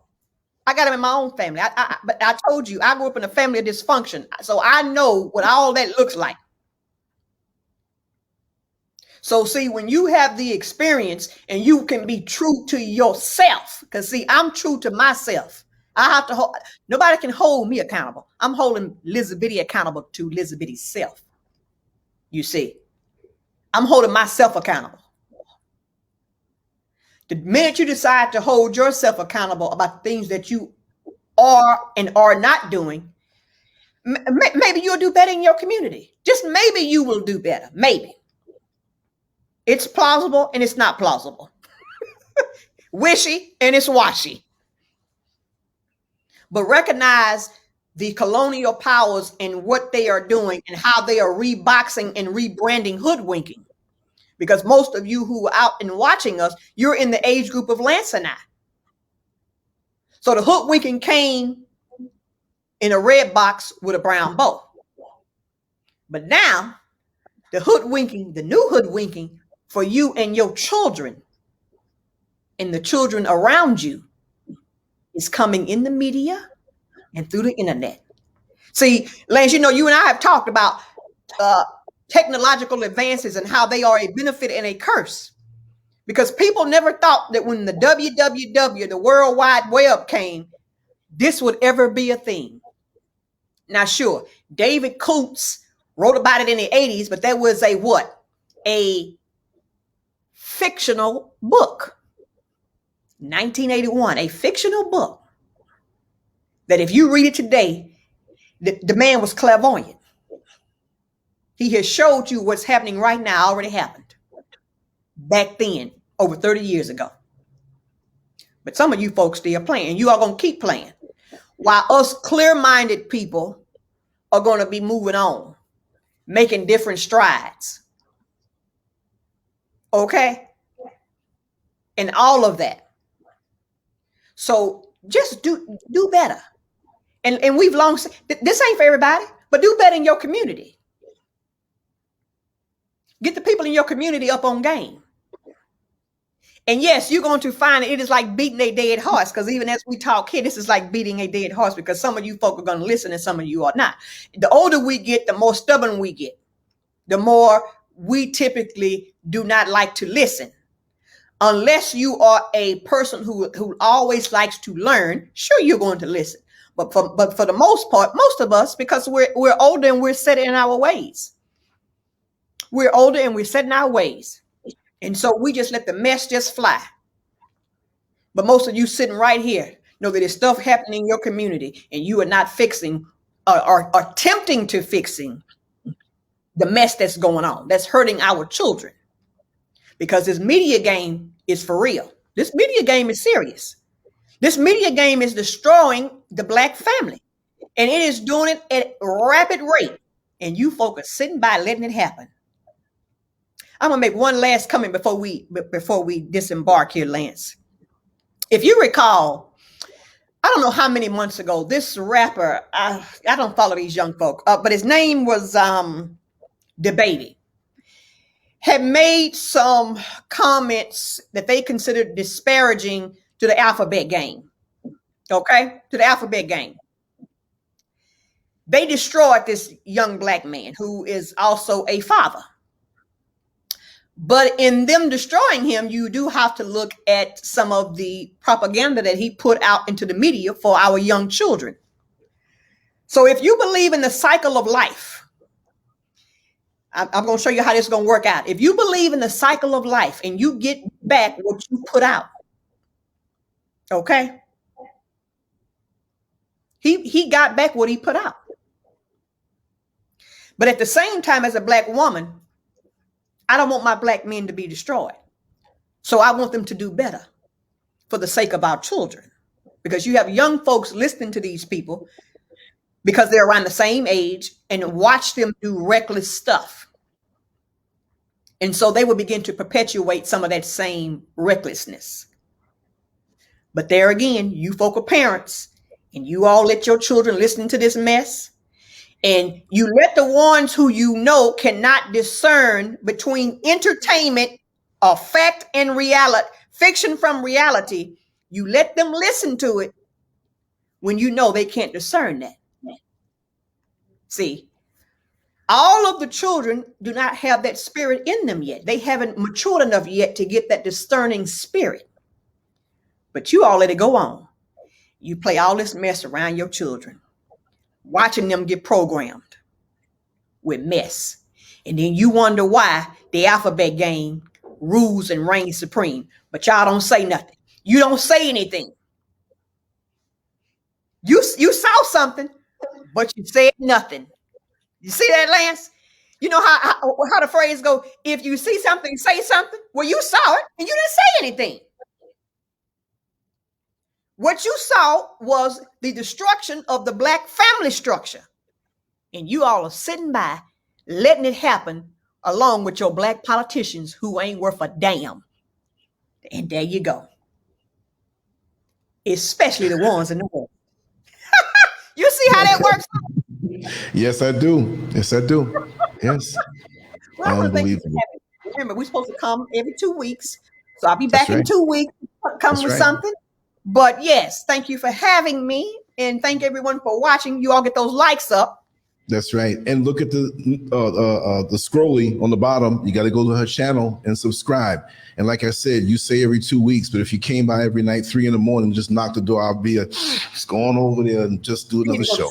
I got them in my own family. But I told you, I grew up in a family of dysfunction. So I know what all that looks like. So see, when you have the experience and you can be true to yourself, because see, I'm true to myself. I have to hold, nobody can hold me accountable. I'm holding Lizzabitty accountable to Lizzabitty's self. You see, I'm holding myself accountable. The minute you decide to hold yourself accountable about things that you are and are not doing, maybe you'll do better in your community. Just maybe you will do better. Maybe. It's plausible and it's not plausible. Wishy and it's washy. But recognize the colonial powers and what they are doing and how they are reboxing and rebranding hoodwinking. Because most of you who are out and watching us, you're in the age group of Lance and I. So the hoodwinking came in a red box with a brown bow. But now the hoodwinking, the new hoodwinking for you and your children and the children around you is coming in the media and through the internet. See, Lance, you know, you and I have talked about technological advances and how they are a benefit and a curse. Because people never thought that when the WWW, the World Wide Web came, this would ever be a thing. Now, sure, David Coates wrote about it in the 80s, but that was a what? A fictional book. 1981, a fictional book that if you read it today, the man was clairvoyant. He has showed you what's happening right now already happened back then, over 30 years ago. But some of you folks still playing. You are going to keep playing. While us clear-minded people are going to be moving on, making different strides. Okay? And all of that. So just do better. And we've long said, this ain't for everybody, but do better in your community. Get the people in your community up on game. And yes, you're going to find it is like beating a dead horse, because even as we talk here, this is like beating a dead horse, because some of you folk are going to listen and some of you are not. The older we get, the more stubborn we get, the more we typically do not like to listen. Unless you are a person who always likes to learn, sure, you're going to listen. But for the most part, most of us, because we're older and we're set in our ways. We're older and we're set in our ways. And so we just let the mess just fly. But most of you sitting right here know that there's stuff happening in your community and you are not fixing or attempting to fixing the mess that's going on. That's hurting our children. Because this media game is for real. This media game is serious. This media game is destroying the Black family. And it is doing it at rapid rate. And you folk are sitting by letting it happen. I'm going to make one last comment before we disembark here, Lance. If you recall, I don't know how many months ago, this rapper, I don't follow these young folk, but his name was DaBaby, had made some comments that they considered disparaging to the alphabet game. Okay? To the alphabet game. They destroyed this young Black man who is also a father. But in them destroying him, you do have to look at some of the propaganda that he put out into the media for our young children. So if you believe in the cycle of life, I'm going to show you how this is going to work out. If you believe in the cycle of life and you get back what you put out, okay? He got back what he put out. But at the same time, as a Black woman, I don't want my Black men to be destroyed. So I want them to do better for the sake of our children. Because you have young folks listening to these people because they're around the same age and watch them do reckless stuff. And so they will begin to perpetuate some of that same recklessness. But there again, you folk are parents and you all let your children listen to this mess. And you let the ones who you know cannot discern between entertainment or fact and reality, fiction from reality, you let them listen to it when you know they can't discern that. See, All of the children do not have that spirit in them yet. They haven't matured enough yet to get that discerning spirit. But you all let it go on. You play all this mess around your children, watching them get programmed with mess. And then you wonder why the alphabet game rules and reigns supreme. But y'all don't say nothing. You don't say anything. You saw something, but you said nothing. You see that, Lance? You know how the phrase go, if you see something, say something. Well, you saw it and you didn't say anything. What you saw was the destruction of the Black family structure. And you all are sitting by, letting it happen along with your Black politicians who ain't worth a damn. And there you go. Especially the ones in the West. You see how that works? Yes, I do. Yes, I do. Yes. Well, unbelievable. Remember, we're supposed to come every 2 weeks. So I'll be back in 2 weeks, come with something. But yes, thank you for having me. And thank everyone for watching. You all get those likes up. That's right. And look at the scrolling on the bottom. You got to go to her channel and subscribe. And like I said, you say every 2 weeks, but if you came by every night, 3 a.m, just knock the door, I'll be just go on over there and just do another show.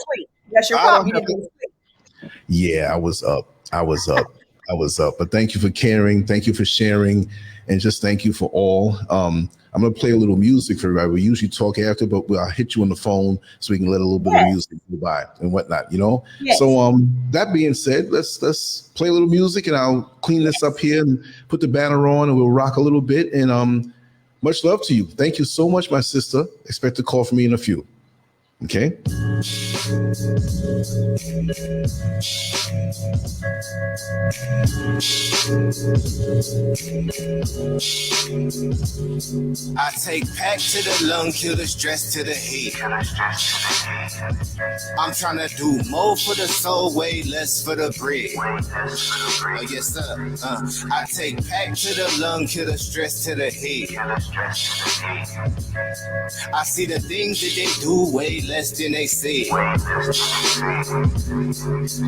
That's your problem. You didn't go to sleep. Yeah, I was up. But thank you for caring. Thank you for sharing. And just thank you for all. I'm going to play a little music for everybody. We usually talk after, but I'll hit you on the phone so we can let a little bit of music go by and whatnot, you know? Yes. So that being said, let's play a little music and I'll clean this up here and put the banner on and we'll rock a little bit. And much love to you. Thank you so much, my sister. Expect a call from me in a few. Okay. I take pack to the lung, kill the stress to the head. I'm trying to do more for the soul, way less for the bread. Yes, sir. I take pack to the lung, kill the stress to the head. I see the things that they do way less than they say.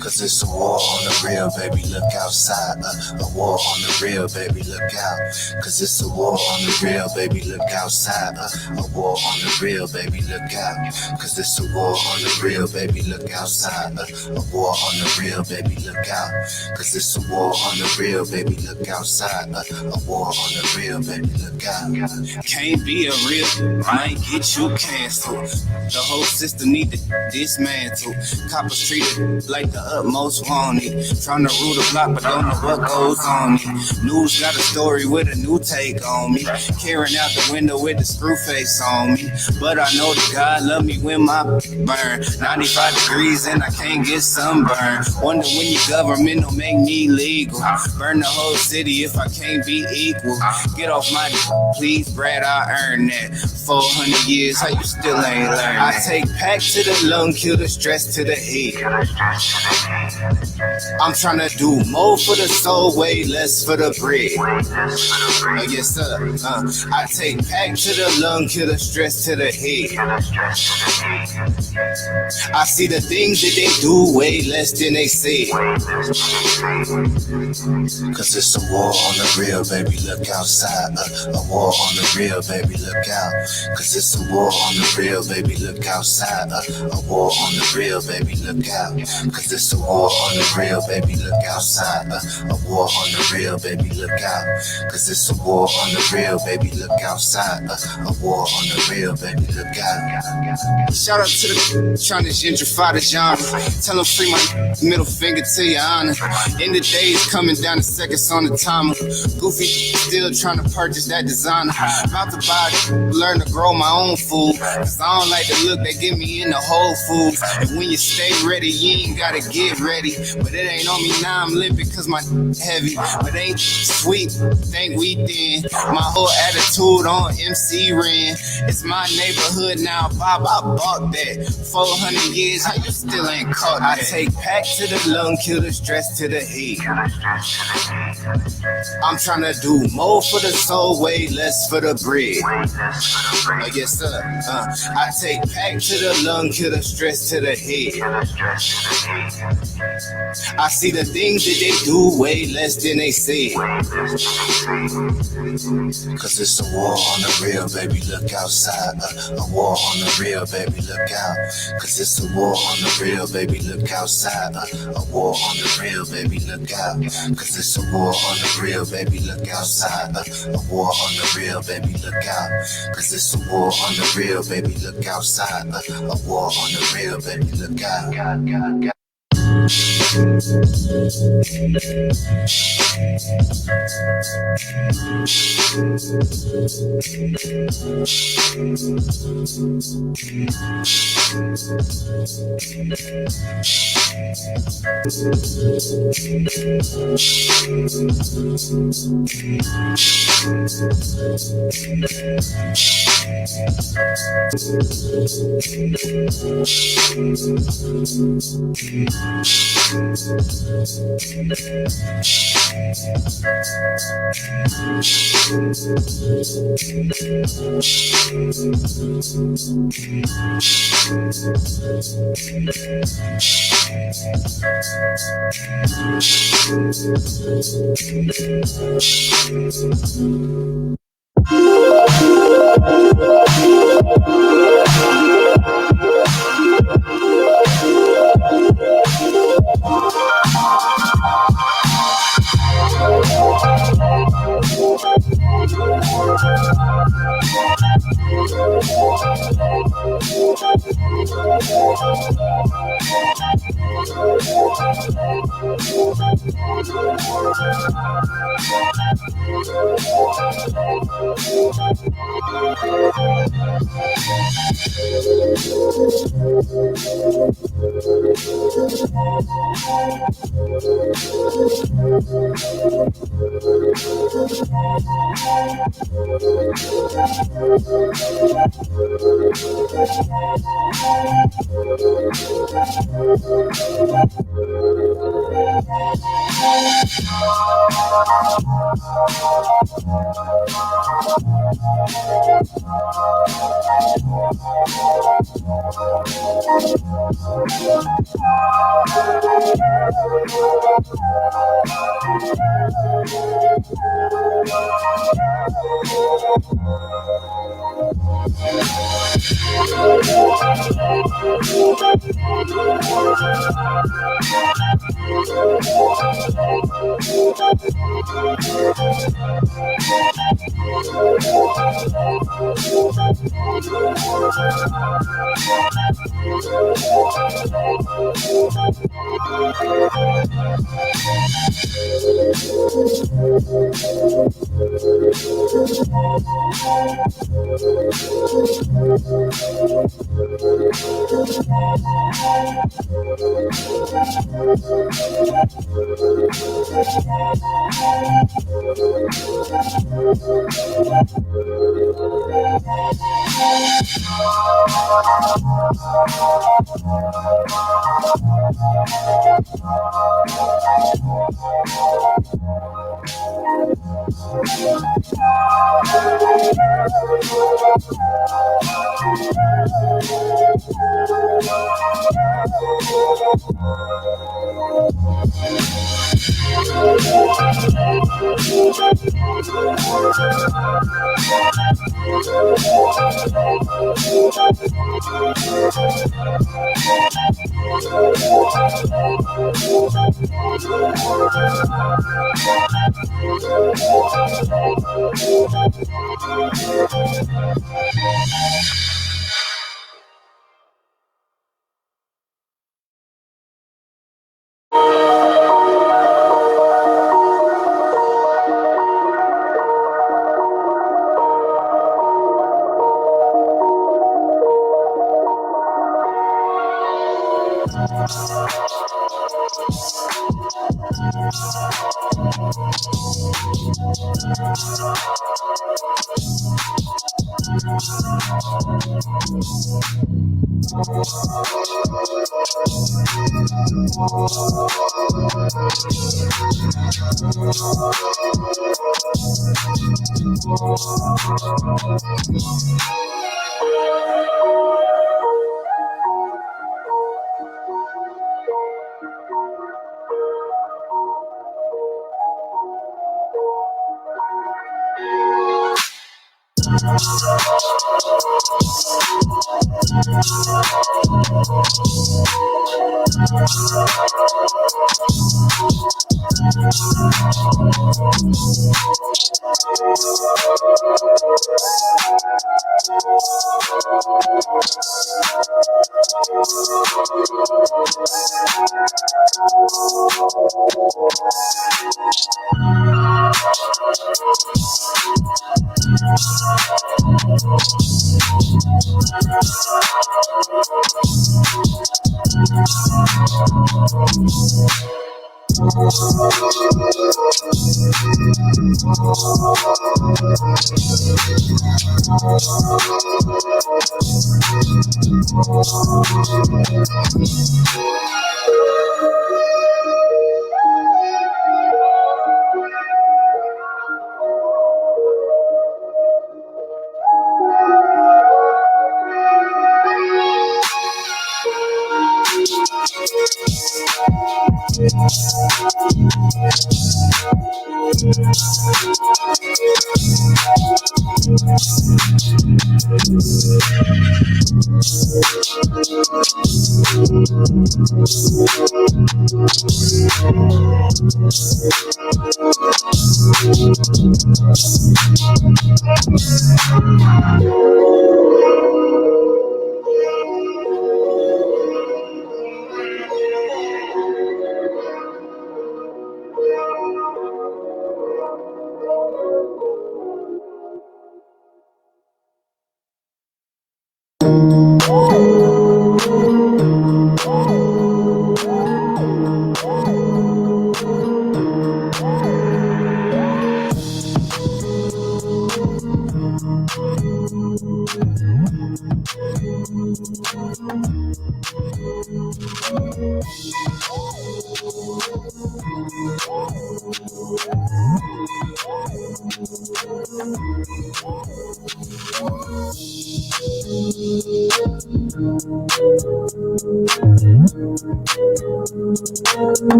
Cause it's a war on the real, baby, look outside. A war on the real, baby, look out. Cause it's a war on the real, baby, look outside. A war on the real, baby, look out. Cause it's a war on the real, baby, look outside. A war on the real, baby, look out. Cause it's a war on the real, baby, look outside. A war on the real, baby, look out. Can't be a real, might get you canceled. The whole system need to dismantle. Coppers treated like the utmost wanted. Trying to rule the block, but don't know what goes on. News got a story with a new take on me. Carrying out the window with the screw face on me. But I know that God love me when my burn. 95 degrees and I can't get sunburn. Wonder when your government don't make me legal. Burn the whole city if I can't be equal. Get off my please, Brad, I earned that. 400 years, how you still ain't learned? I take pack to the lung, kill the stress to the head. I'm trying to do more for the soul, way less for the bread. Yes, sir. I take pack to the lung, kill the stress to the head. I see the things that they do way less than they say. Cause it's a war on the real, baby, look outside. A war on the real, baby, look out. Cause it's a war on the real, baby, look outside. A war on the real, baby, look out. Cause it's a war on the real, baby, look outside. A war on the real, baby, look out. Cause it's a war on the real, baby, look outside. A war on the real, baby, look out. Shout out to the trying to gentrify the genre. Tell them free my middle finger to your honor. In the days coming down the seconds on the timer. Goofy still trying to purchase that designer. About to buy, learn to grow my own food. Cause I don't like the look they give me in the Whole Foods. And when you stay ready, you ain't gotta get ready. But it ain't on me now, I'm limping cause my heavy. But ain't sweet, think we thin. My whole attitude on MC Ren. It's my neighborhood now, Bob, I bought that. 400 years, how you still ain't caught that? I take pack to the lung, kill the stress to the head. I'm trying to do more for the soul, way less for the bread. Yes, sir. I take pack to the lung, kill the stress to the head. I see the things that they do way less than they say. Cause it's a war on the real, baby, look outside. A war on the real, baby, look out. Cause it's a war on the real, baby, look outside. A war on the real, baby, look out. Cause it's a war on the real, baby, look outside. A war on the real, baby, look out. Cause it's a war on the real, baby, look outside. A war on the real, baby, look out.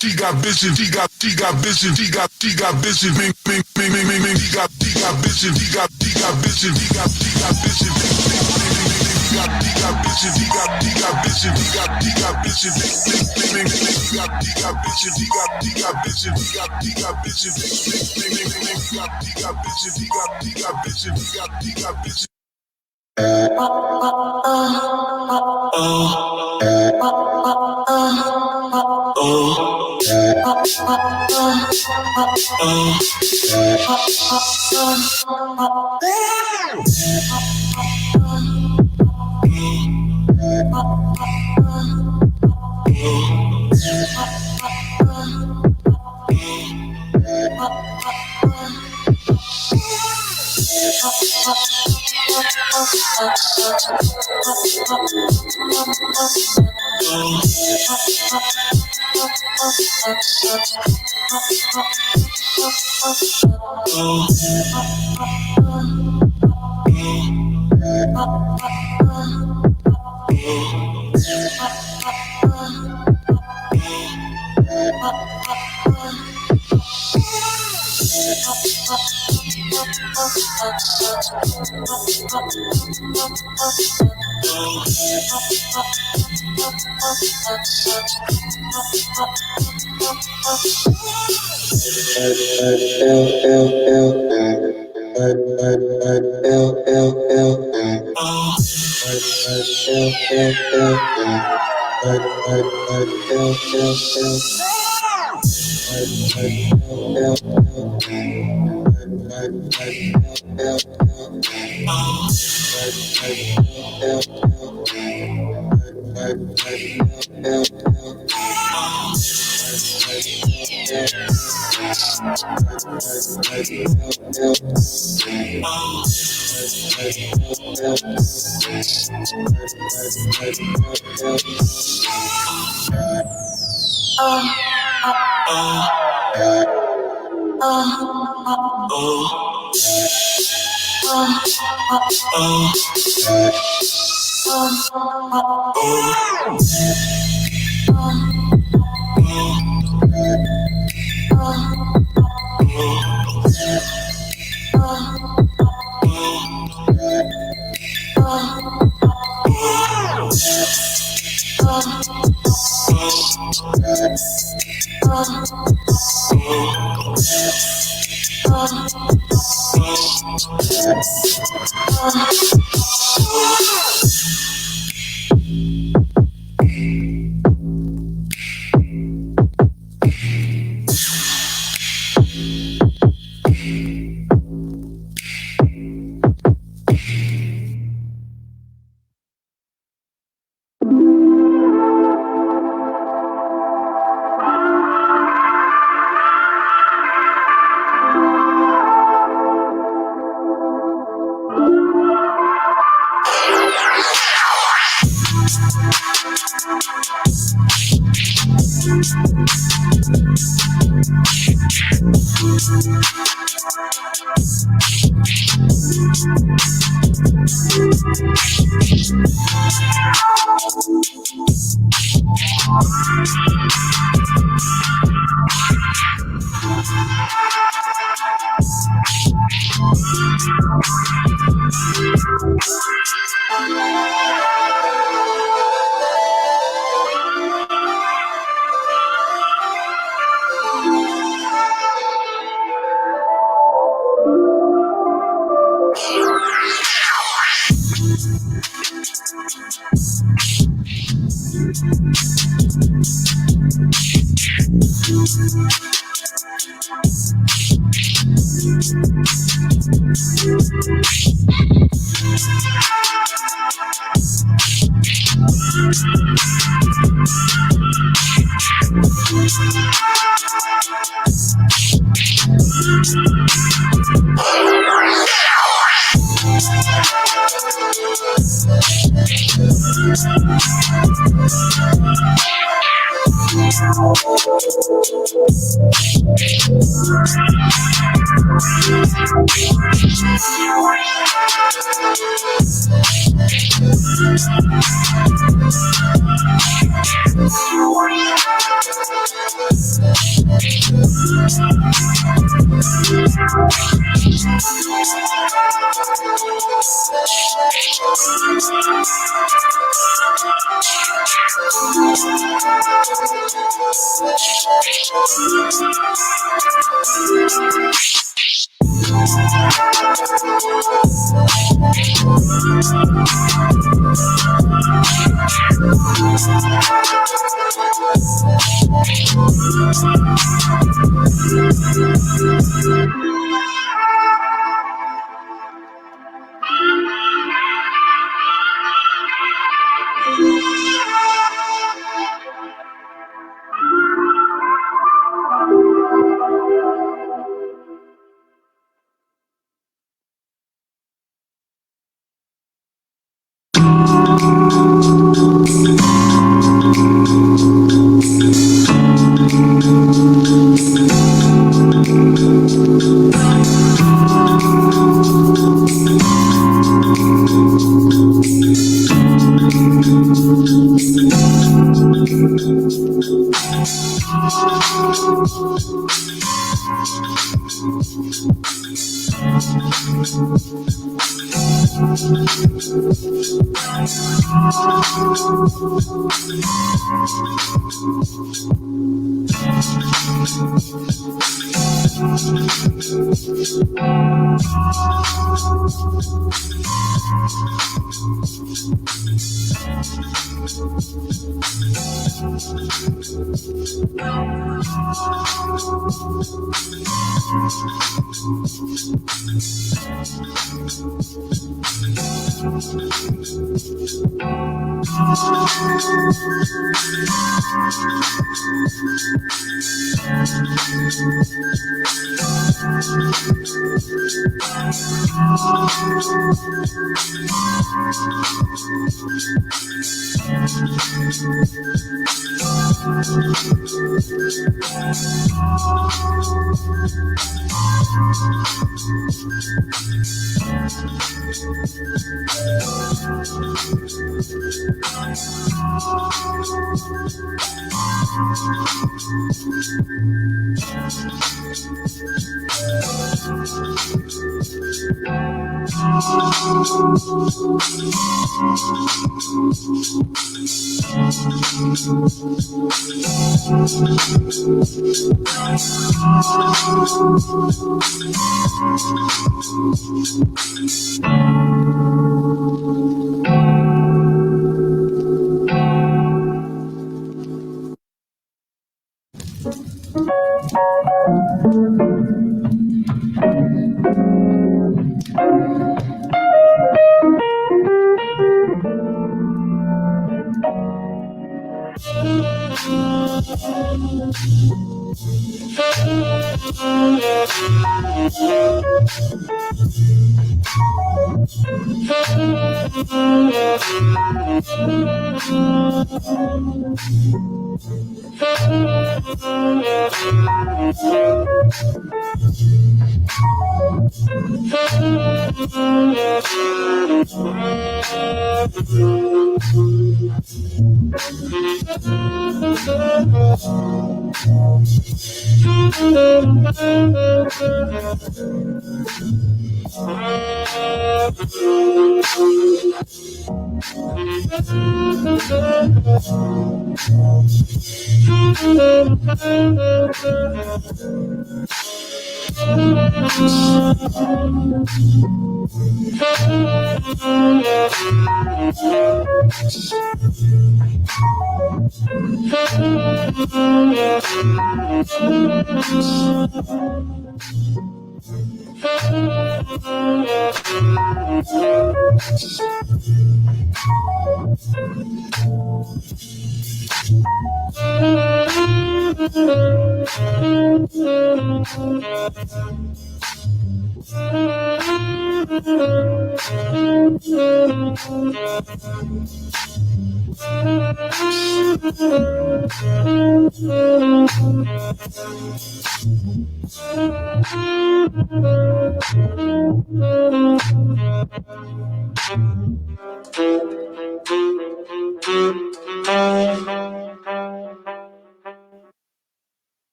He got vision, he got vision, he got vision, he got vision, he got vision, he got vision, he got vision, he got vision, he got vision, he got vision, he got vision, he got vision.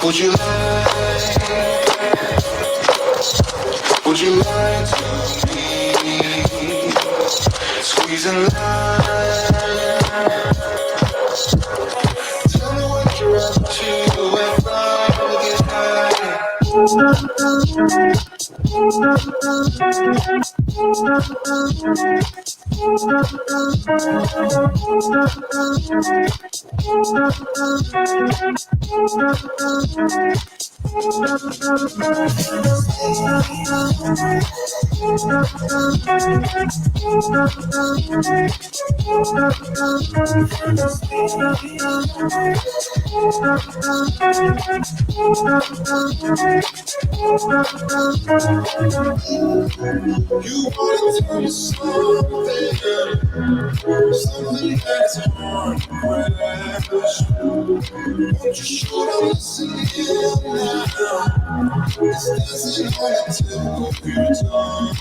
Would you lie to me? Squeezing line. Tell me what you're up to if I get high. You wanna tell me something that's hard to grasp. Won't you show me listen now? This doesn't wanna tell your tongue.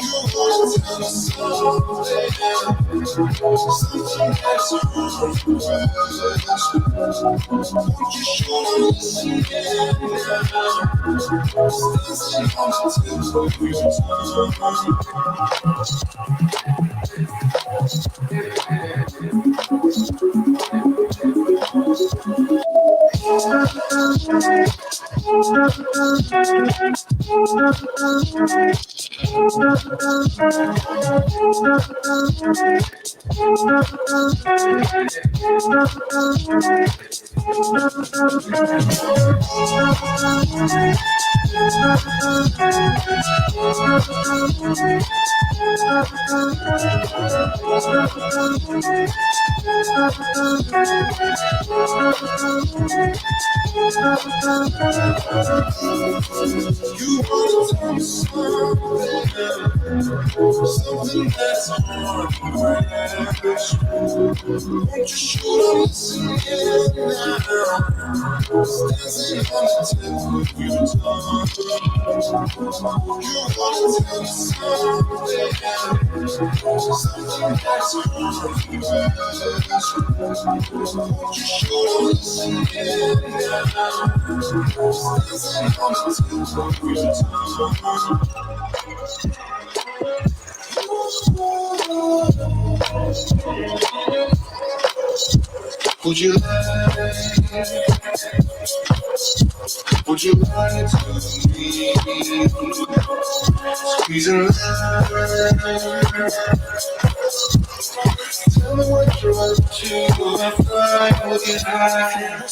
You wanna tell me something that's hard to grasp. Won't you show me listen now? This doesn't wanna tell your tongue. You wanna tell me something that's hard to grasp. Won't you show me listen now? Dancing on the tip of your tongue. You wanna tell me something that's hard to grasp. Won't you show me listen now? Dancing on the tip of your tongue. Would you lie? Would you lie to me? Squeezing line. Tell me what you're up to if I will get high.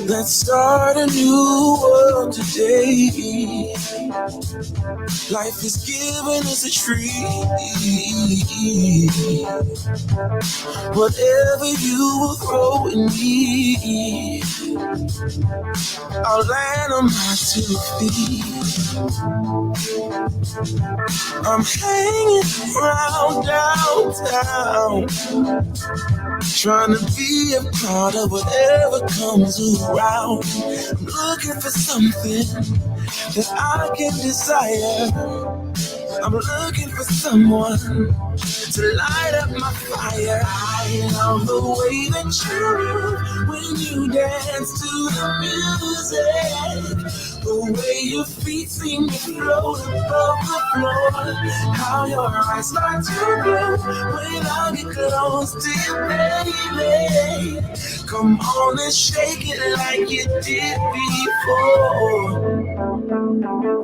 Let's start a new world today. Life is given us a treat. Whatever you will grow in me, I'll land on my 2 feet. I'm hanging around downtown, trying to be a part of whatever comes around. I'm looking for something that I can desire. I'm looking for someone to light up my fire. I love the way that you move when you dance to the music. The way your feet seem to float above the floor. How your eyes start to glow when I get close to you, baby. Come on and shake it like you did before.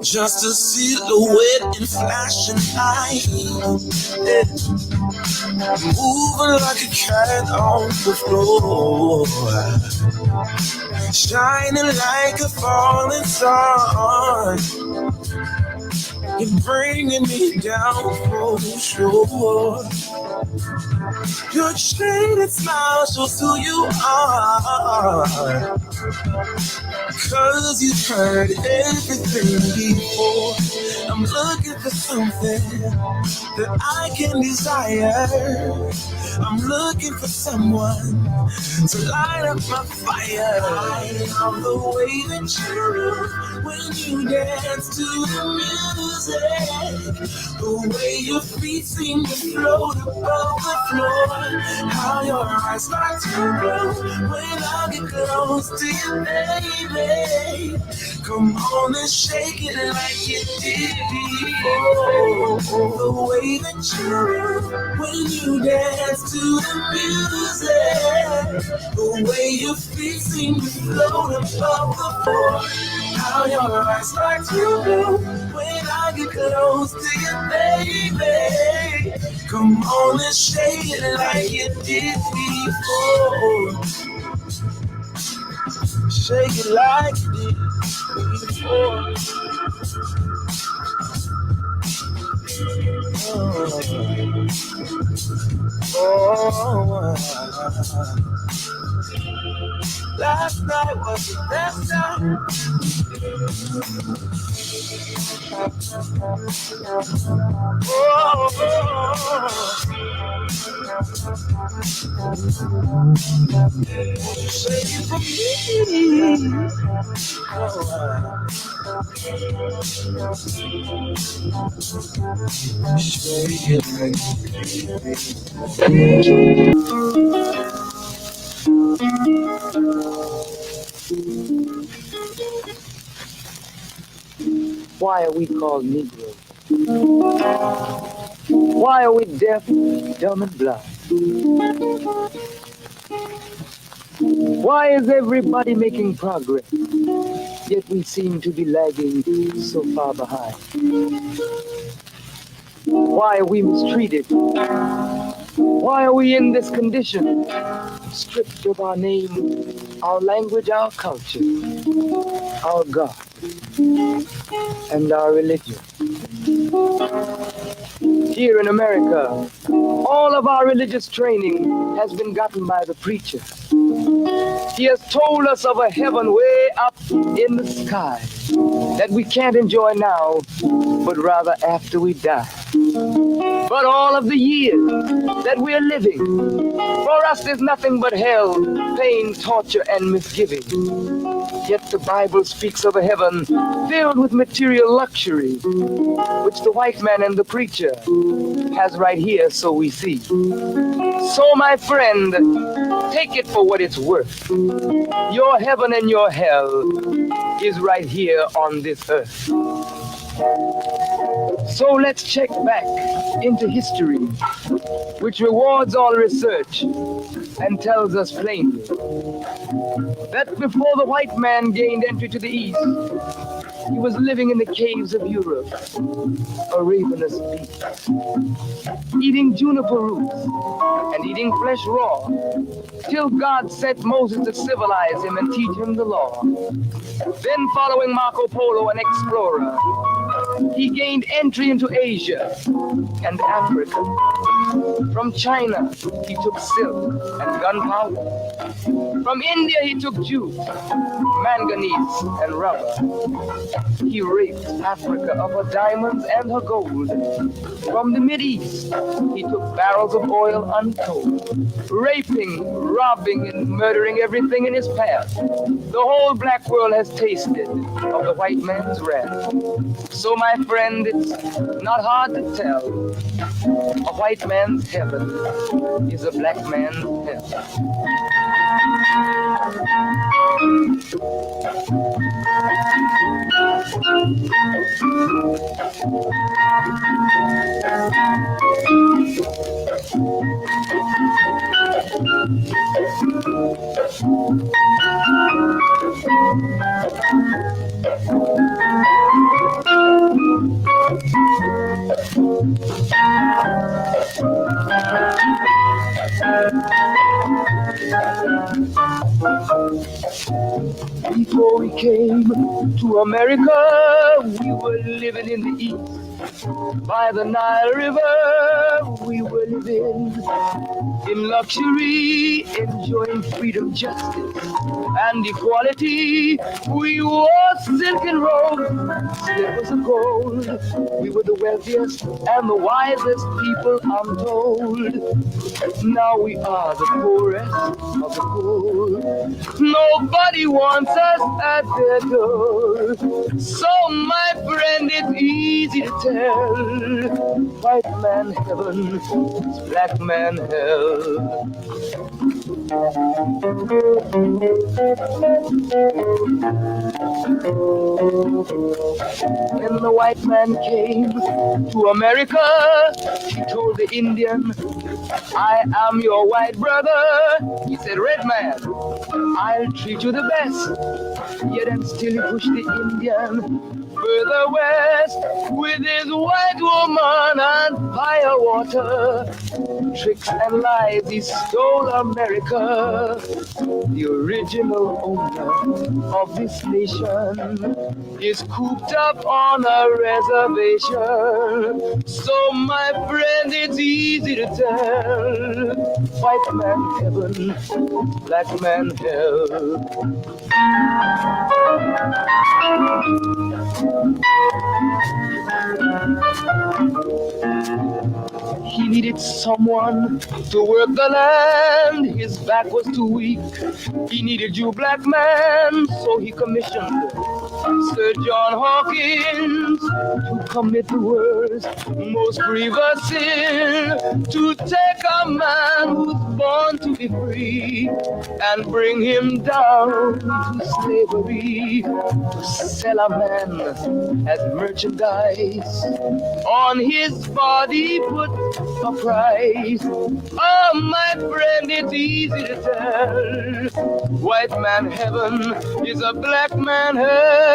Just a silhouette in flashing lights, moving like a cat on the floor, shining like a falling star. You're bringing me down for sure. Your shaded smile shows who you are, 'cause you've heard everything before. I'm looking for something that I can desire. I'm looking for someone to light up my fire. I love the way that you move when you dance to the music. The way your feet seem to float above the floor. How your eyes start to glow when I get close to you, baby. Come on and shake it like you did before. The way that you move when you dance to the music. The way your feet seem to float above the floor. How your eyes start to glow when I get close to you, baby. Come on and shake it like you did before. Shake it like you did before. Oh. Last night was the best time. Shake it for me. Shake it like Why are we called Negroes? Why are we deaf, dumb, and blind? Why is everybody making progress, yet we seem to be lagging so far behind? Why are we mistreated? Why are we in this condition? Stripped of our name, our language, our culture, our God, and our religion. Here in America, all of our religious training has been gotten by the preacher. He has told us of a heaven way up in the sky that we can't enjoy now, but rather after we die. But all of the years that we're living, for us there's nothing but hell, pain, torture, and misgiving. Yet the Bible speaks of a heaven filled with material luxury, which the white man and the preacher has right here, so we see. So my friend, take it for what it's worth. Your heaven and your hell is right here on this earth. So let's check back into history, which rewards all research and tells us plainly that before the white man gained entry to the East, he was living in the caves of Europe, a ravenous beast, eating juniper roots and eating flesh raw, till God sent Moses to civilize him and teach him the law. Then following Marco Polo, an explorer, he gained entry into Asia and Africa. From China, he took silk and gunpowder. From India, he took jute, manganese, and rubber. He raped Africa of her diamonds and her gold. From the Mideast, he took barrels of oil untold, raping, robbing, and murdering everything in his path. The whole black world has tasted of the white man's wrath. So, my friend, it's not hard to tell. A white man's heaven is a black man's hell. Before we came to America, we were living in the east. By the Nile River, we were living in luxury, enjoying freedom, justice, and equality. We wore silken robes, slippers of gold. We were the wealthiest and the wisest people, I'm told. Now we are the poorest of the poor. Nobody wants us at their door. So, my friend, it's easy to tell. White man heaven, black man hell. When the white man came to America, he told the Indian, I am your white brother. He said, red man, I'll treat you the best. Yet and still he pushed the Indian further west with his white woman and firewater. Tricks and lies, he stole America. The original owner of this nation is cooped up on a reservation. So, my friend, it's easy to tell. White man heaven, black man hell. He needed someone to work the land. His back was too weak. He needed you, black man, so he commissioned Sir John Hawkins to commit the world's most grievous sin, to take a man who's born to be free and bring him down to slavery, to sell a man as merchandise, on his body put a price. Oh, my friend, it's easy to tell. White man heaven is a black man hell.